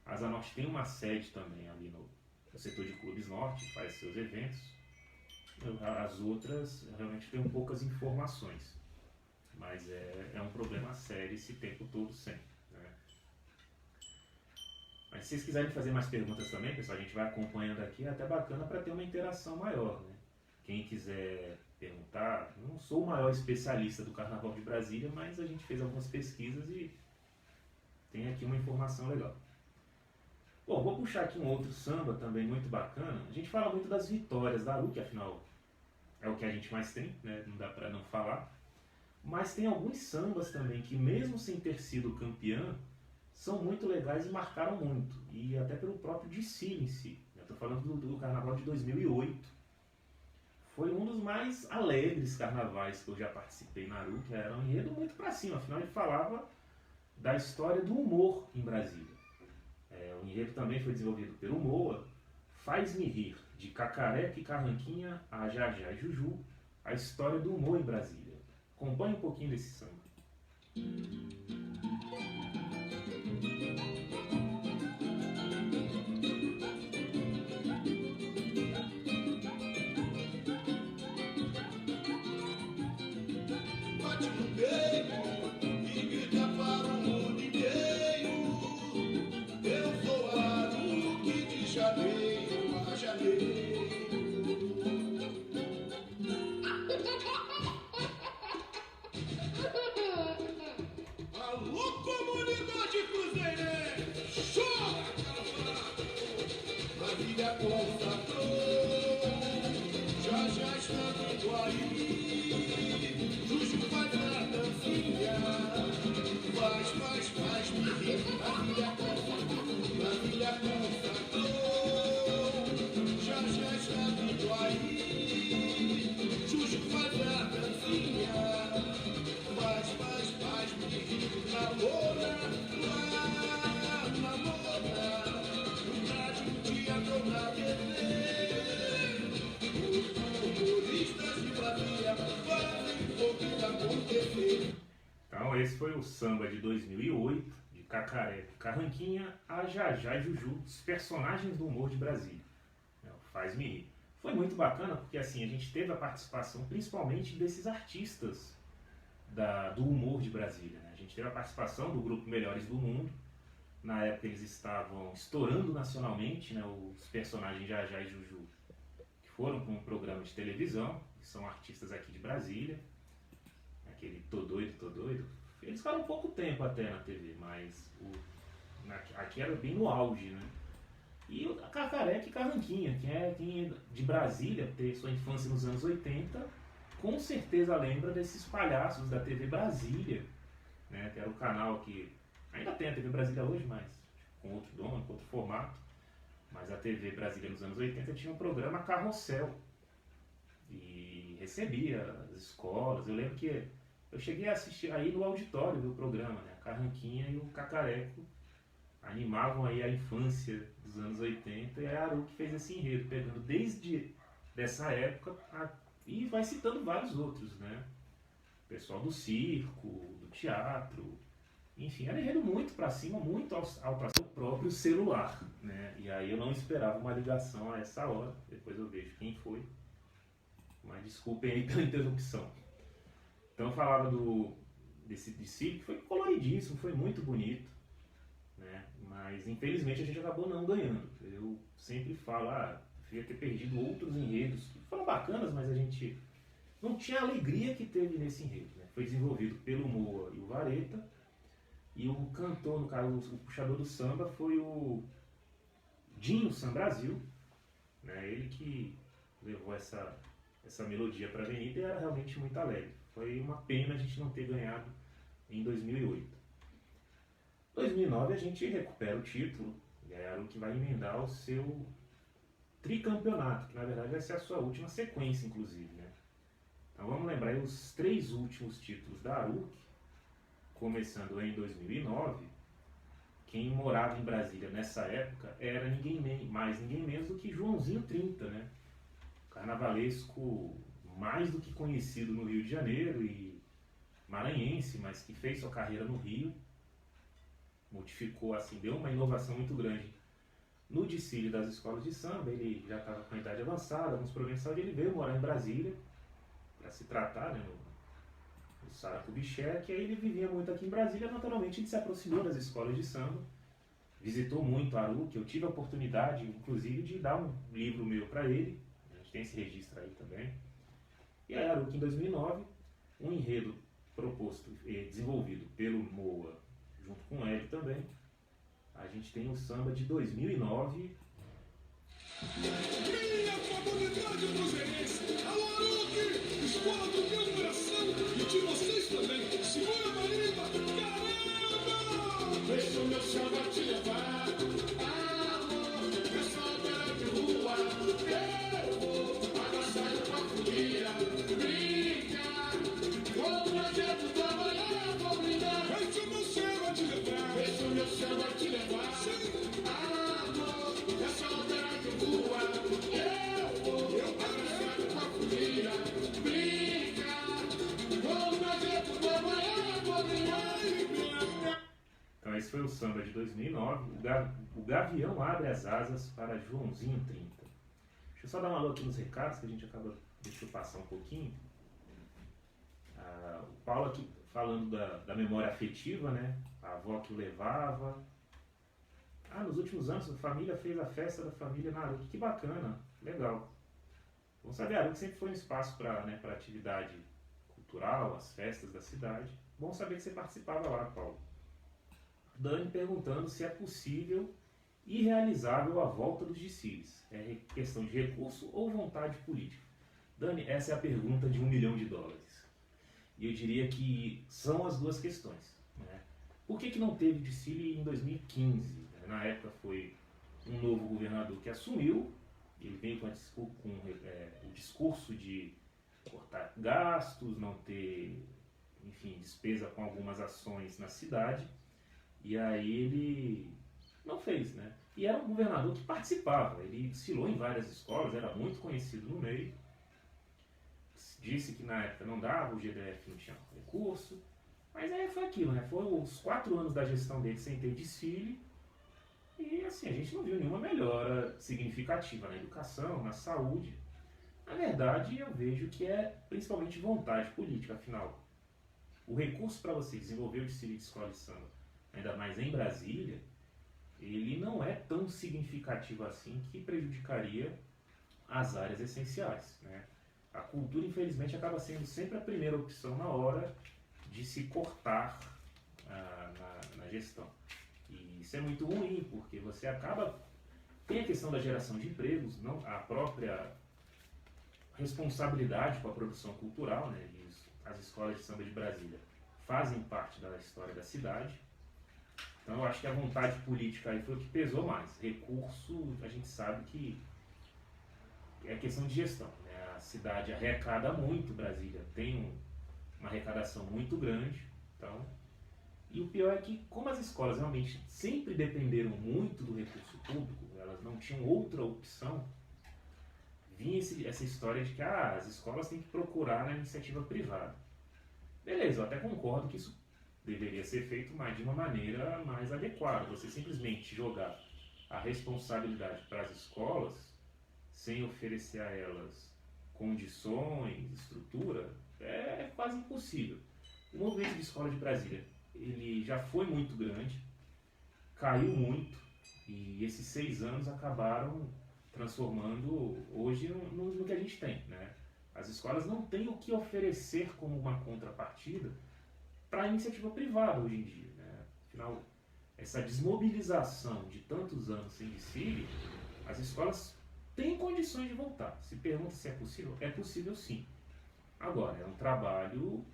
Speaker 1: A Asa Norte tem uma sede também ali no setor de clubes norte, faz seus eventos. As outras realmente têm poucas informações, mas é um problema sério esse tempo todo sempre, né? Mas se vocês quiserem fazer mais perguntas também, pessoal, a gente vai acompanhando aqui, é até bacana para ter uma interação maior, né? Quem quiser perguntar, não sou o maior especialista do Carnaval de Brasília, mas a gente fez algumas pesquisas e tem aqui uma informação legal. Bom, vou puxar aqui um outro samba também muito bacana. A gente fala muito das vitórias da Aruc, afinal é o que a gente mais tem, né? Não dá para não falar. Mas tem alguns sambas também que, mesmo sem ter sido campeã, são muito legais e marcaram muito. E até pelo próprio desfile em si. Eu estou falando do Carnaval de 2008. Foi um dos mais alegres carnavais que eu já participei na Aruc. Era um enredo muito para cima, afinal ele falava da história do humor em Brasília. O enredo também foi desenvolvido pelo Moa. Faz-me rir, de Cacareca e Carranquinha a Jajá e Juju, a história do humor em Brasília. Acompanhe um pouquinho desse samba.
Speaker 2: consagrou, já está vindo aí. Juju faz a dancinha, faz me rir. A filha consagrou, já está vindo aí. Juju faz a dancinha, faz me rir. Namora, um dia tô na TV. Os humoristas de Brasília fazem pouco acontecer.
Speaker 1: Então esse foi o samba de 2008, de Cacareco, Carranquinha, a Jajá e Juju, dos personagens do humor de Brasília. Faz-me rir. Foi muito bacana porque assim, a gente teve a participação principalmente desses artistas do humor de Brasília. Né? A gente teve a participação do grupo Melhores do Mundo. Na época eles estavam estourando nacionalmente, né? Os personagens Jajá e Juju, que foram para um programa de televisão, que são artistas aqui de Brasília. Aquele Tô Doido. Eles ficaram pouco tempo até na TV, mas aqui era bem no auge, né? E a Cacareca e Carranquinha, quem é de Brasília, teve sua infância nos anos 80, com certeza lembra desses palhaços da TV Brasília, né? Que era o canal que ainda tem a TV Brasília hoje, mas com outro dono, com outro formato. Mas a TV Brasília nos anos 80 tinha um programa Carrossel e recebia as escolas. Eu lembro que eu cheguei a assistir aí no auditório do programa, né? A Carranquinha e o Cacareco animavam aí a infância dos anos 80 e a Aruque fez esse enredo, pegando desde dessa época e vai citando vários outros, né? O pessoal do circo, do teatro, enfim, era enredo muito pra cima, muito ao próprio celular, né? E aí eu não esperava uma ligação a essa hora, depois eu vejo quem foi, mas desculpem aí pela interrupção. Então eu falava desse circo, que foi coloridíssimo, foi muito bonito, né? Mas infelizmente a gente acabou não ganhando. Eu sempre falo, devia ter perdido outros enredos que foram bacanas, mas a gente não tinha a alegria que teve nesse enredo, né? Foi desenvolvido pelo Moa e o Vareta, e o cantor, no caso, o puxador do samba foi o Dinho Sam Brasil, né? Ele que levou essa melodia para a Avenida e era realmente muito alegre. Foi uma pena a gente não ter ganhado em 2008. 2009 a gente recupera o título, e é o que vai emendar o seu tricampeonato, que na verdade vai ser a sua última sequência, inclusive, né? Então vamos lembrar aí os 3 últimos títulos da Aruque, começando em 2009. Quem morava em Brasília nessa época era ninguém menos do que Joãozinho 30, né? Carnavalesco mais do que conhecido no Rio de Janeiro e maranhense, mas que fez sua carreira no Rio. Modificou, assim, deu uma inovação muito grande no desfile das escolas de samba. Ele já estava com a idade avançada, alguns problemas de saúde, ele veio morar em Brasília para se tratar, né, no Sara Kubitschek, e aí ele vivia muito aqui em Brasília. Naturalmente ele se aproximou das escolas de samba, visitou muito a Aruque. Eu tive a oportunidade, inclusive, de dar um livro meu para ele, a gente tem esse registro aí também. E a Aruque, em 2009, um enredo proposto e desenvolvido pelo Moa, junto com ele também. A gente tem o samba de 2009.
Speaker 2: Minha comunidade cruzeirense, alô Aruque, escola do meu coração e de vocês também. Segura a marimba, caramba! Deixa o meu samba te levar. Alô, pessoal da de rua, eu vou abraçar com a folia. Brinca, com o projeto da manhã, vou brincar. Deixa o meu samba te levar. Deixa o meu samba te levar. Alô, pessoal da de rua, eu vou abraçar com a folia. Brinca, com o projeto da manhã, vou brincar.
Speaker 1: Então esse foi o samba de 2009. O Gavião abre as asas para Joãozinho 30. Deixa eu só dar uma olhada aqui nos recados, que a gente acaba... Deixa eu passar um pouquinho. O Paulo aqui falando da memória afetiva, né? A avó que o levava. Nos últimos anos a família fez a festa da família na Aruque. Que bacana, legal. Vamos saber, a Aruque sempre foi um espaço para, né, para atividade cultural, as festas da cidade. Bom saber que você participava lá, Paulo. Dani perguntando se é possível irrealizável a volta dos desfiles. É questão de recurso ou vontade política? Dani, essa é a pergunta de $1 milhão. E eu diria que são as duas questões. Né? Por que não teve desfile em 2015? Na época foi um novo governador que assumiu, ele veio com o discurso de cortar gastos, não ter, enfim, despesa com algumas ações na cidade, e aí ele não fez, né? E era um governador que participava, ele desfilou em várias escolas, era muito conhecido no meio, disse que na época não dava, o GDF não tinha recurso, mas aí foi aquilo, né? Foram os 4 anos da gestão dele sem ter desfile, e assim, a gente não viu nenhuma melhora significativa na educação, na saúde. Na verdade, eu vejo que é principalmente vontade política, afinal, o recurso para você desenvolver o desfile de escola de samba, ainda mais em Brasília, ele não é tão significativo assim que prejudicaria as áreas essenciais, né? A cultura, infelizmente, acaba sendo sempre a primeira opção na hora de se cortar na gestão. E isso é muito ruim, porque você acaba... Tem a questão da geração de empregos, não, a própria responsabilidade com a produção cultural, né? As escolas de samba de Brasília fazem parte da história da cidade. Então eu acho que a vontade política aí foi o que pesou mais. Recurso, a gente sabe que é questão de gestão, né? A cidade arrecada muito, Brasília tem uma arrecadação muito grande, então... E o pior é que, como as escolas realmente sempre dependeram muito do recurso público, elas não tinham outra opção, vinha essa história de que as escolas têm que procurar na iniciativa privada. Beleza, eu até concordo que isso deveria ser feito de uma maneira mais adequada. Você simplesmente jogar a responsabilidade para as escolas, sem oferecer a elas condições, estrutura, é quase impossível. O movimento de escola de Brasília, ele já foi muito grande, caiu muito, e esses 6 anos acabaram transformando hoje no que a gente tem, né? As escolas não têm o que oferecer como uma contrapartida para a iniciativa privada hoje em dia, né? Afinal, essa desmobilização de tantos anos sem desfile, as escolas têm condições de voltar. Se pergunta se é possível sim. Agora, é um trabalho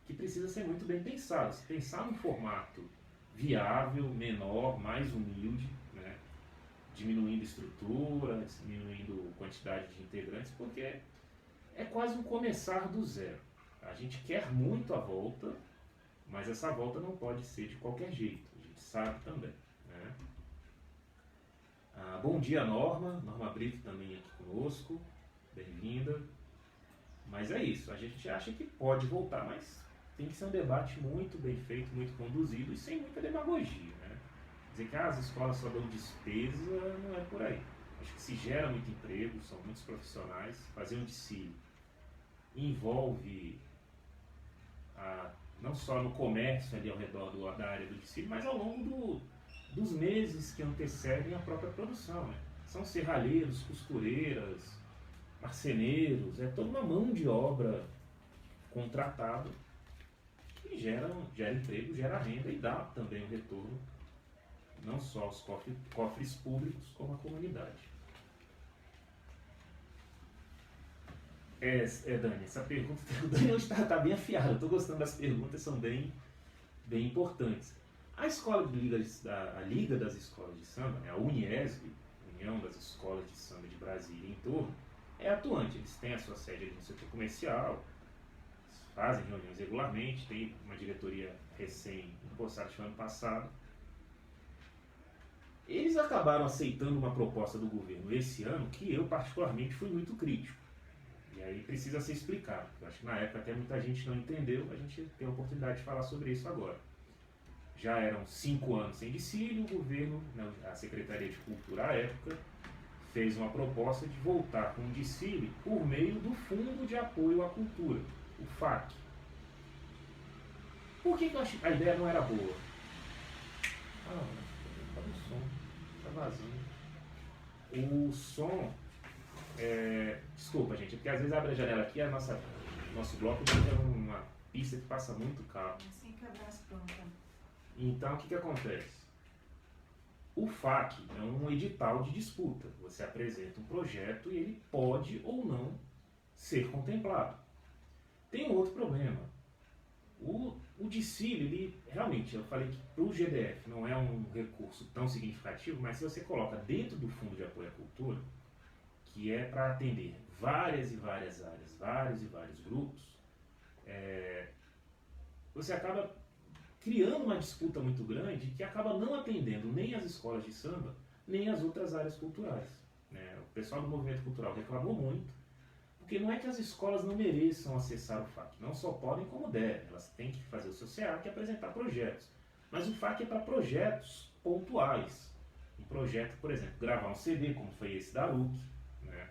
Speaker 1: que precisa ser muito bem pensado. Se pensar num formato viável, menor, mais humilde, né? Diminuindo estrutura, diminuindo quantidade de integrantes, porque é quase um começar do zero. A gente quer muito a volta, mas essa volta não pode ser de qualquer jeito, a gente sabe também, né? Bom dia, Norma Brito também aqui conosco, bem-vinda. Mas é isso, a gente acha que pode voltar, mas tem que ser um debate muito bem feito, muito conduzido e sem muita demagogia, né? Dizer que as escolas só dão despesa, não é por aí. Acho que se gera muito emprego, são muitos profissionais, fazer um desfile envolve não só no comércio ali ao redor da área do desfile, mas ao longo dos meses que antecedem a própria produção, né? São serralheiros, costureiras, marceneiros, é toda uma mão de obra contratada que gera emprego, gera renda e dá também um retorno não só aos cofres públicos, como à comunidade. Dani, essa pergunta, o Dani hoje está bem afiado, eu estou gostando das perguntas, são bem importantes. A Liga das Escolas de Samba, né, a Uniesb, União das Escolas de Samba de Brasília e em torno, é atuante. Eles têm a sua sede ali no setor comercial, fazem reuniões regularmente, tem uma diretoria recém-impostada no ano passado. Eles acabaram aceitando uma proposta do governo esse ano que eu particularmente fui muito crítico. E aí precisa ser explicado. Eu acho que na época até muita gente não entendeu, a gente tem a oportunidade de falar sobre isso agora. Já eram 5 anos sem desfile, o governo, a Secretaria de Cultura à época, fez uma proposta de voltar com um desfile por meio do Fundo de Apoio à Cultura, o FAC. Por que eu acho que a ideia não era boa? Olha o som, tá vazando. O som, desculpa gente, é porque às vezes abre a janela aqui, nosso bloco tem uma pista que passa muito carro.
Speaker 3: Assim que abraço pronta.
Speaker 1: Então o que acontece? O FAQ é um edital de disputa. Você apresenta um projeto e ele pode ou não ser contemplado. Tem um outro problema. O desfile, ele, realmente, eu falei que para o GDF não é um recurso tão significativo, mas se você coloca dentro do Fundo de Apoio à Cultura, que é para atender várias e várias áreas, vários e vários grupos, você acaba criando uma disputa muito grande que acaba não atendendo nem as escolas de samba, nem as outras áreas culturais. Né? O pessoal do movimento cultural reclamou muito, porque não é que as escolas não mereçam acessar o FAQ, não só podem como devem, elas têm que fazer o seu SEAC e apresentar projetos. Mas o FAQ é para projetos pontuais. Um projeto, por exemplo, gravar um CD, como foi esse da ARUC, né?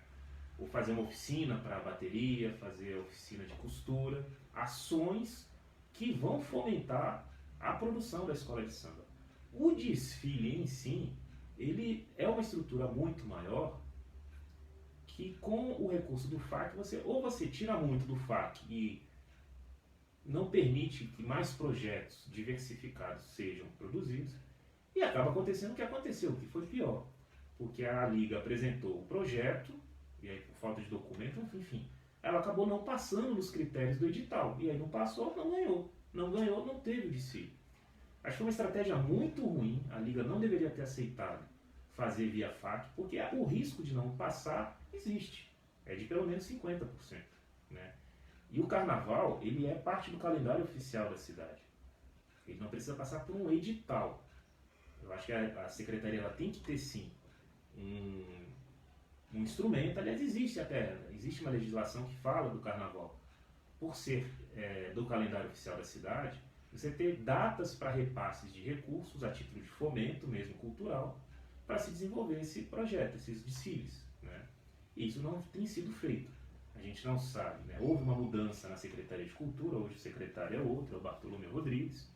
Speaker 1: Ou fazer uma oficina para bateria, fazer oficina de costura, ações que vão fomentar a produção da escola de samba. O desfile em si, ele é uma estrutura muito maior, que com o recurso do FAQ, você tira muito do FAQ e não permite que mais projetos diversificados sejam produzidos, e acaba acontecendo o que aconteceu, que foi pior, porque a Liga apresentou o projeto, e aí por falta de documento, enfim, ela acabou não passando nos critérios do edital, e aí não passou, não ganhou. Não ganhou, não teve o desfile. Acho que foi uma estratégia muito ruim, a Liga não deveria ter aceitado fazer via FAQ, porque o risco de não passar existe, é de pelo menos 50%. Né? E o Carnaval, ele é parte do calendário oficial da cidade. Ele não precisa passar por um edital. Eu acho que a Secretaria ela tem que ter sim um instrumento, aliás existe uma legislação que fala do Carnaval. Por ser do calendário oficial da cidade, você ter datas para repasses de recursos a título de fomento, mesmo cultural, para se desenvolver esse projeto, esses desfiles. Né? E isso não tem sido feito. A gente não sabe. Né? Houve uma mudança na Secretaria de Cultura, hoje o secretário é outro, é o Bartolomeu Rodrigues.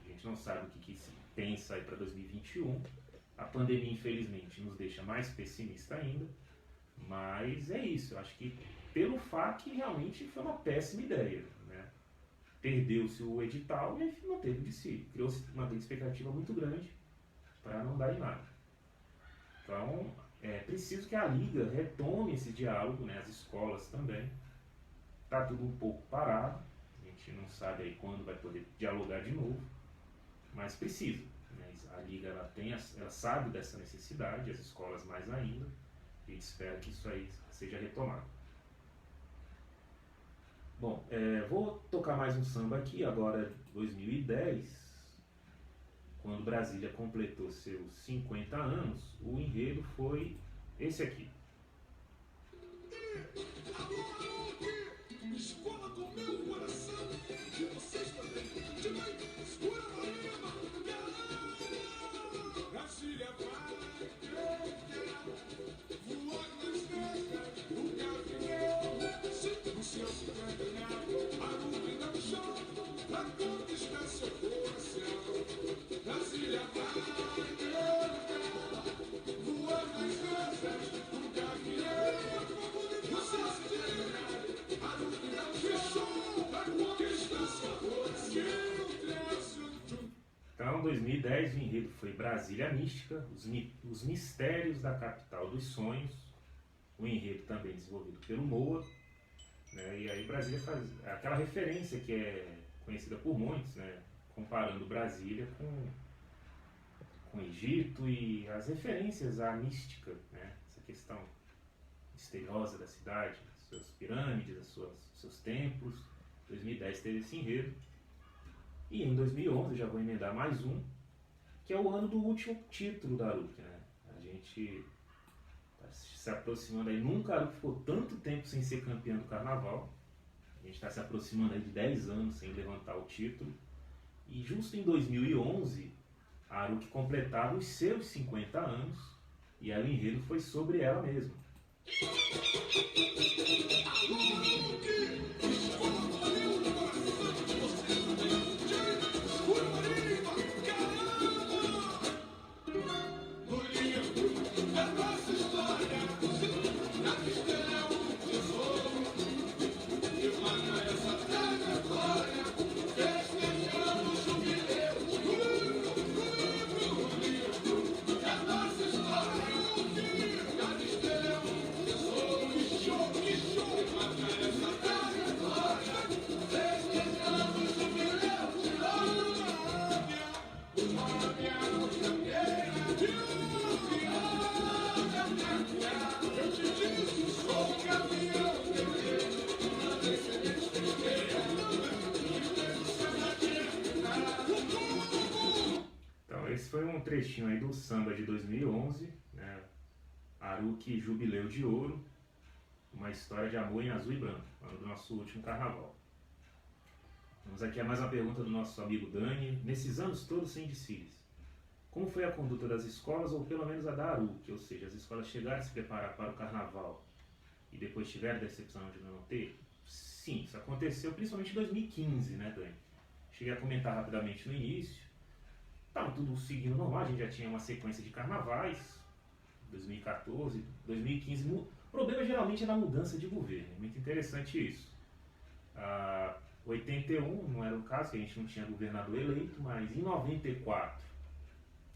Speaker 1: A gente não sabe o que se pensa aí para 2021. A pandemia, infelizmente, nos deixa mais pessimista ainda. Mas é isso. Eu acho que pelo FAQ realmente foi uma péssima ideia. Né? Perdeu-se o edital e não teve o desfile. Criou-se uma expectativa muito grande para não dar em nada. Então, é preciso que a Liga retome esse diálogo, né? As escolas também. Está tudo um pouco parado, a gente não sabe aí quando vai poder dialogar de novo, mas precisa. Né? A Liga ela sabe dessa necessidade, as escolas mais ainda, e a gente espera que isso aí seja retomado. Bom, vou tocar mais um samba aqui, agora 2010. Quando Brasília completou seus 50 anos, o enredo foi esse aqui.
Speaker 2: Escola do meu coração, de vocês também, de mãe, escura Marema, Brasília vai, voar nas terras, o gavião, sinto o seu centenário, a nuvem no chão, a conquistar seu coração. Brasília vai, voar nas terras, o gavião, o seu centenário, a nuvem no chão, a conquistar seu coração.
Speaker 1: Então, em 2010, o enredo foi Brasília Mística, os mistérios da capital dos sonhos, o enredo também desenvolvido pelo Moa, né? E aí Brasília faz aquela referência que é conhecida por muitos, né? Comparando Brasília com o Egito e as referências à mística, né? Essa questão misteriosa da cidade, suas pirâmides, seus templos. 2010 teve esse enredo. E em 2011, já vou emendar mais um, que é o ano do último título da ARUC. Né? A gente está se aproximando aí, nunca a ARUC ficou tanto tempo sem ser campeã do Carnaval. A gente está se aproximando aí de 10 anos sem levantar o título. E justo em 2011, a ARUC completava os seus 50 anos, e aí o enredo foi sobre ela mesma. esse foi um trechinho aí do samba de 2011, né? Aruque Jubileu de Ouro, uma história de amor em azul e branco, ano do nosso último carnaval. Vamos aqui a mais uma pergunta do nosso amigo Dani. Nesses anos todos sem desfiles, como foi a conduta das escolas, ou pelo menos a da Aruque? Ou seja, as escolas chegaram a se preparar para o carnaval e depois tiveram decepção de não ter? Sim, isso aconteceu principalmente em 2015, né, Dani? Cheguei a comentar rapidamente no início. Estava tudo seguindo normal, a gente já tinha uma sequência de carnavais, 2014, 2015. O problema geralmente é na mudança de governo, é muito interessante isso. 81 não era o caso, que a gente não tinha governador eleito, mas em 94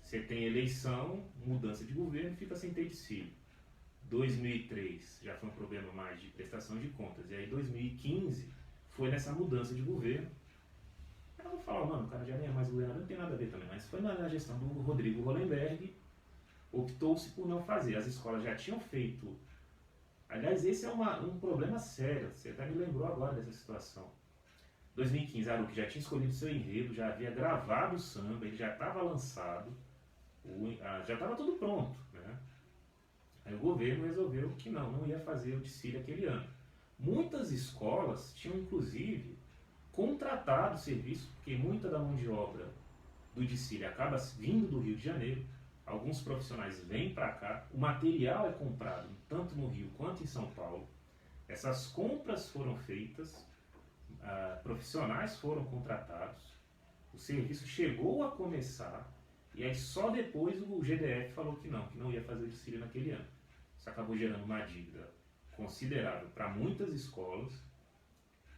Speaker 1: você tem eleição, mudança de governo, fica sem ter desfile. 2003 já foi um problema mais de prestação de contas, e aí 2015 foi nessa mudança de governo. Eu vou falar, mano, o cara já nem é mais governador, não tem nada a ver também, mas foi na gestão do Rodrigo Hollenberg, optou-se por não fazer. As escolas já tinham feito. Aliás, esse é um problema sério, você até me lembrou agora dessa situação. 2015, a Aruque já tinha escolhido seu enredo, já havia gravado o samba, ele já estava lançado, já estava tudo pronto, né? Aí o governo resolveu que não ia fazer o desfile aquele ano. Muitas escolas tinham, inclusive, contratado o serviço, porque muita da mão de obra do desfile acaba vindo do Rio de Janeiro, alguns profissionais vêm para cá, o material é comprado tanto no Rio quanto em São Paulo, essas compras foram feitas, profissionais foram contratados, o serviço chegou a começar, e aí só depois o GDF falou que não ia fazer o desfile naquele ano. Isso acabou gerando uma dívida considerável para muitas escolas,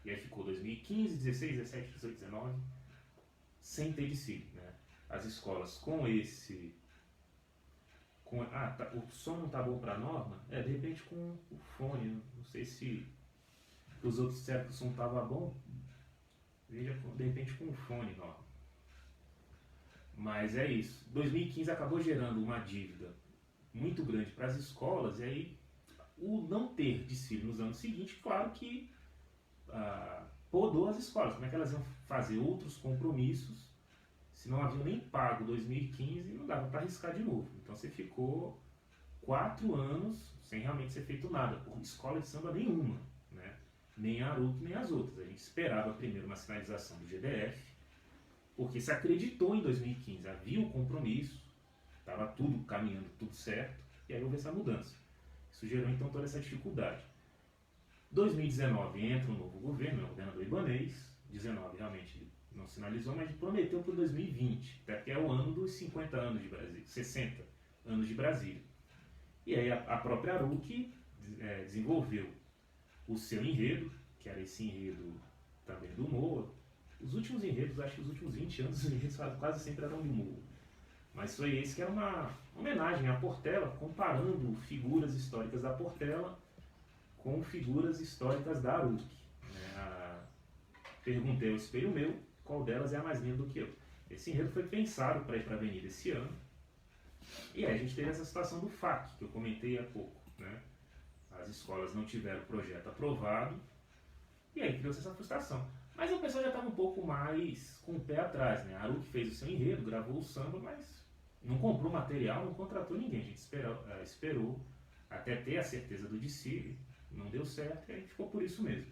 Speaker 1: e aí ficou 2015, 16, 17, 18, 19, sem ter desfile, né? As escolas com esse... o som não tá bom para a norma? De repente com o fone, não sei se os outros disseram que o som estava bom, veja de repente com o fone, norma. Mas é isso. 2015 acabou gerando uma dívida muito grande para as escolas, e aí o não ter desfile nos anos seguintes, claro que podou as escolas. Como é que elas iam fazer outros compromissos se não haviam nem pago 2015 e não dava para arriscar de novo? Então você ficou 4 anos sem realmente ser feito nada, por escola de samba nenhuma, né? Nem a Aruque, nem as outras. A gente esperava primeiro uma sinalização do GDF, porque se acreditou em 2015, havia um compromisso, estava tudo caminhando, tudo certo, e aí houve essa mudança. Isso gerou então toda essa dificuldade. 2019 entra um novo governo, o governador Ibanez. 19 realmente não sinalizou, mas prometeu para 2020, até que é o ano dos 50 anos de Brasília, 60 anos de Brasília. E aí a própria Aruque desenvolveu o seu enredo, que era esse enredo também do Moa. Os últimos enredos, acho que os últimos 20 anos, os enredos quase sempre eram do Moa. Mas foi esse que era uma homenagem à Portela, comparando figuras históricas da Portela com figuras históricas da Aruque. Perguntei ao espelho meu qual delas é a mais linda do que eu. Esse enredo foi pensado para ir para a Avenida esse ano. E aí a gente teve essa situação do FAC, que eu comentei há pouco, né? As escolas não tiveram o projeto aprovado, e aí criou-se essa frustração. Mas o pessoal já estava um pouco mais com o pé atrás, né? A Aruque fez o seu enredo, gravou o samba, mas não comprou material, não contratou ninguém. A gente esperou até ter a certeza do desfile, não deu certo, e aí ficou por isso mesmo.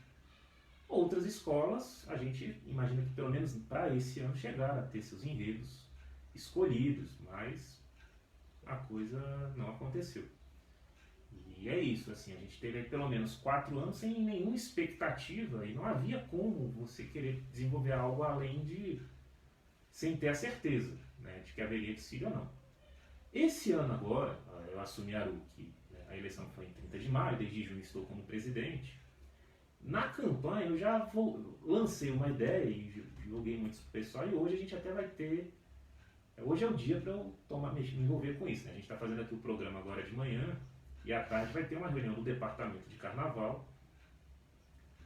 Speaker 1: Outras escolas, a gente imagina que pelo menos para esse ano chegaram a ter seus enredos escolhidos, mas a coisa não aconteceu. E é isso, assim, a gente teve aí pelo menos 4 anos sem nenhuma expectativa e não havia como você querer desenvolver algo além de sem ter a certeza, né, de que haveria desfile ou não. Esse ano agora, eu assumi a Aruque, a eleição foi em 30 de maio, desde junho estou como presidente. Na campanha eu já lancei uma ideia e divulguei muito pro pessoal, e hoje a gente até vai ter... Hoje é o dia para eu me envolver com isso, né? A gente está fazendo aqui o programa agora de manhã, e à tarde vai ter uma reunião do departamento de carnaval,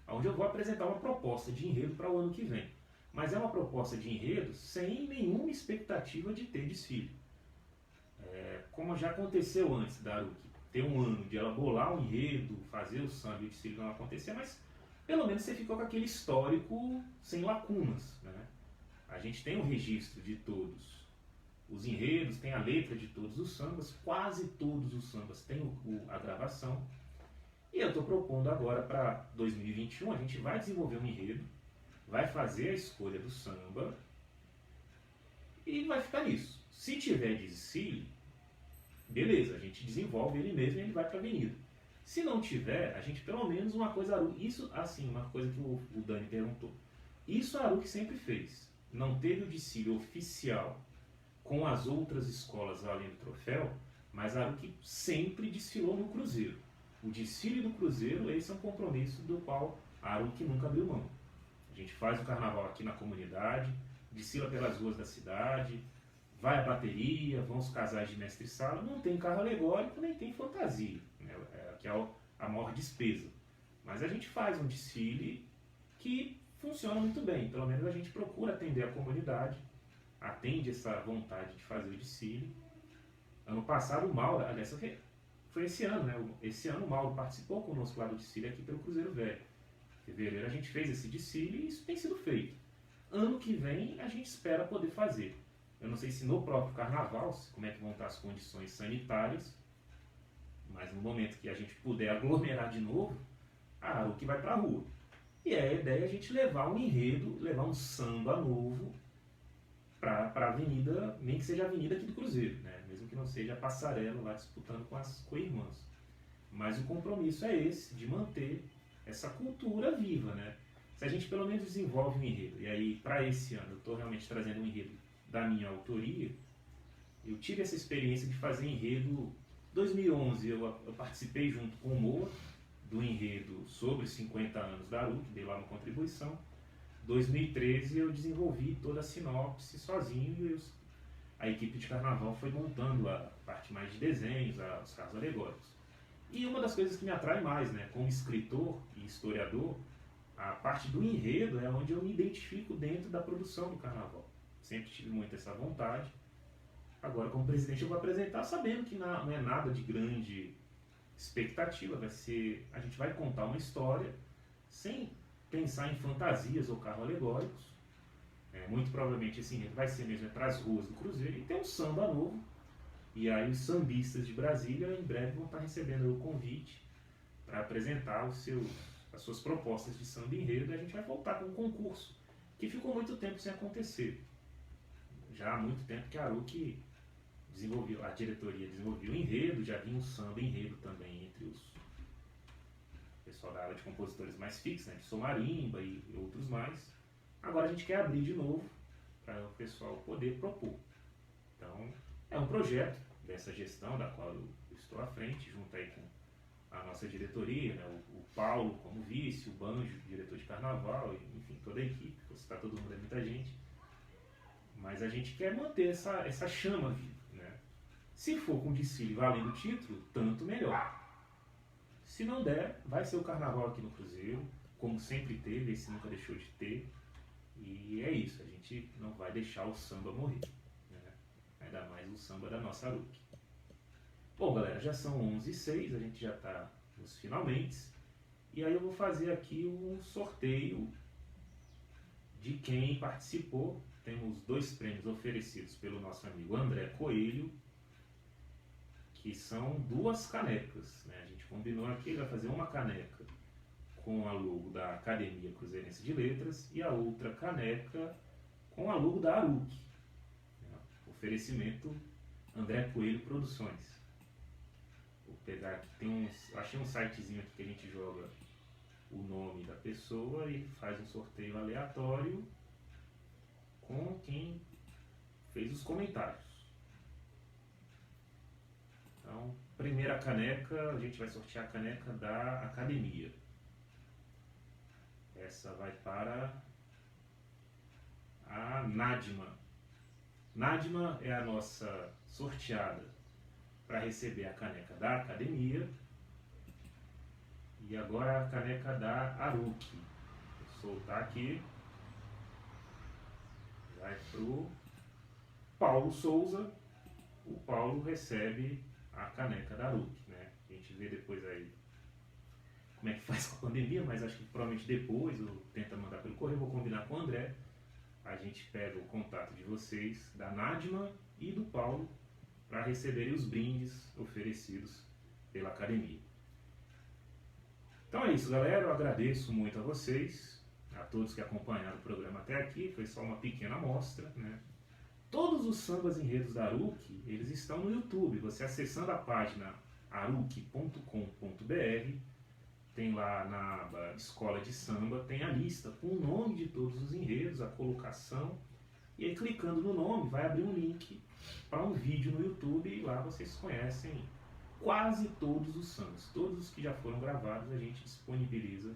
Speaker 1: onde eu vou apresentar uma proposta de enredo para o ano que vem. Mas é uma proposta de enredo sem nenhuma expectativa de ter desfile. Como já aconteceu antes da Aruque, ter um ano de ela bolar um enredo, fazer o samba e o desfile não acontecer, mas pelo menos você ficou com aquele histórico sem lacunas, né? A gente tem um registro de todos os enredos, tem a letra de todos os sambas, quase todos os sambas têm a gravação. E eu estou propondo agora para 2021, a gente vai desenvolver um enredo, vai fazer a escolha do samba e vai ficar nisso. Se tiver desfile, beleza, a gente desenvolve ele mesmo e ele vai para a avenida. Se não tiver, a gente pelo menos uma coisa Aruc, isso assim, uma coisa que o Dani perguntou. Isso a Aruc sempre fez. Não teve o desfile oficial com as outras escolas além do troféu, mas a Aruc sempre desfilou no Cruzeiro. O desfile do Cruzeiro, esse é um compromisso do qual a Aruc nunca abriu mão. A gente faz o carnaval aqui na comunidade, desfila pelas ruas da cidade, vai a bateria, vão os casais de mestre-sala, não tem carro alegórico, nem tem fantasia, né? Que é a maior despesa. Mas a gente faz um desfile que funciona muito bem, pelo menos a gente procura atender a comunidade, atende essa vontade de fazer o desfile. Ano passado o Mauro, aliás, foi esse ano, né? Esse ano o Mauro participou conosco lá do desfile aqui pelo Cruzeiro Velho. Em fevereiro a gente fez esse desfile e isso tem sido feito. Ano que vem a gente espera poder fazer. Eu não sei se no próprio carnaval, como é que vão estar as condições sanitárias, mas no momento que a gente puder aglomerar de novo, a Aruc vai para a rua. E a ideia é a gente levar um enredo, levar um samba novo para a avenida, nem que seja a avenida aqui do Cruzeiro, né? Mesmo que não seja a passarela lá disputando com as co-irmãs. Mas o compromisso é esse, de manter essa cultura viva, né? Se a gente pelo menos desenvolve um enredo, e aí para esse ano eu estou realmente trazendo um enredo da minha autoria, eu tive essa experiência de fazer enredo. 2011 eu participei junto com o Moa do enredo sobre 50 anos da Aruc, dei lá uma contribuição. 2013 eu desenvolvi toda a sinopse sozinho e a equipe de carnaval foi montando a parte mais de desenhos, os carros alegóricos. E uma das coisas que me atrai mais, né, como escritor e historiador, a parte do enredo é onde eu me identifico dentro da produção do carnaval. Sempre tive muito essa vontade. Agora, como presidente, eu vou apresentar sabendo que não é nada de grande expectativa. A gente vai contar uma história sem pensar em fantasias ou carros alegóricos. Muito provavelmente esse enredo vai ser mesmo para as ruas do Cruzeiro e tem um samba novo. E aí os sambistas de Brasília em breve vão estar recebendo o convite para apresentar as suas propostas de samba enredo. E a gente vai voltar com um concurso que ficou muito tempo sem acontecer. Já há muito tempo que a Aruc a diretoria desenvolveu o enredo, já vinha um samba enredo também entre o pessoal da área de compositores mais fixos, né, de Somarimba e outros mais. Agora a gente quer abrir de novo para o pessoal poder propor. Então, é um projeto dessa gestão da qual eu estou à frente, junto aí com a nossa diretoria, né, o Paulo como vice, o Banjo, diretor de carnaval, enfim, toda a equipe, vou citar todo mundo, é muita gente. Mas a gente quer manter essa chama viva, né? Se for com desfile valendo o título, tanto melhor. Se não der, vai ser o carnaval aqui no Cruzeiro, como sempre teve, esse nunca deixou de ter. E é isso, a gente não vai deixar o samba morrer, né? Ainda mais o samba da nossa Aruc. Bom, galera, já são 11h06, a gente já está nos finalmente. E aí eu vou fazer aqui um sorteio de quem participou. Temos 2 prêmios oferecidos pelo nosso amigo André Coelho, que são 2 canecas, né? A gente combinou aqui, ele vai fazer uma caneca com a logo da Academia Cruzeirense de Letras e a outra caneca com a logo da Aruc. Oferecimento André Coelho Produções. Vou pegar aqui, achei um sitezinho aqui que a gente joga o nome da pessoa e faz um sorteio aleatório com quem fez os comentários. Então, primeira caneca, a gente vai sortear a caneca da Academia. Essa vai para a Nadma. Nadma é a nossa sorteada para receber a caneca da Academia. E agora a caneca da Aruc. Vou soltar aqui. Vai para o Paulo Souza. O Paulo recebe a caneca da Aruc, né? A gente vê depois aí como é que faz com a pandemia, mas acho que provavelmente depois, ou tenta mandar pelo correio, vou combinar com o André. A gente pega o contato de vocês, da Nadma e do Paulo para receberem os brindes oferecidos pela academia. Então é isso, galera. Eu agradeço muito a vocês, a todos que acompanharam o programa até aqui. Foi só uma pequena amostra, né? Todos os sambas enredos da Aruc, eles estão no YouTube. Você acessando a página aruc.com.br, tem lá na aba Escola de Samba, tem a lista com o nome de todos os enredos, a colocação, e aí clicando no nome vai abrir um link para um vídeo no YouTube e lá vocês conhecem quase todos os sambas. Todos os que já foram gravados a gente disponibiliza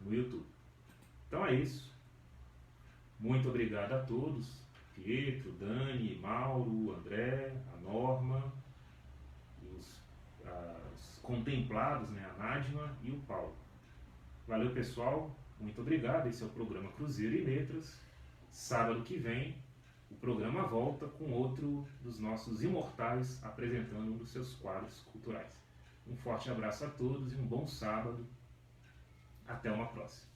Speaker 1: no YouTube. Então é isso. Muito obrigado a todos. Pietro, Dani, Mauro, André, a Norma, os contemplados, né, a Nádima e o Paulo. Valeu, pessoal. Muito obrigado. Esse é o programa Cruzeiro e Letras. Sábado que vem, o programa volta com outro dos nossos imortais apresentando um dos seus quadros culturais. Um forte abraço a todos e um bom sábado. Até uma próxima.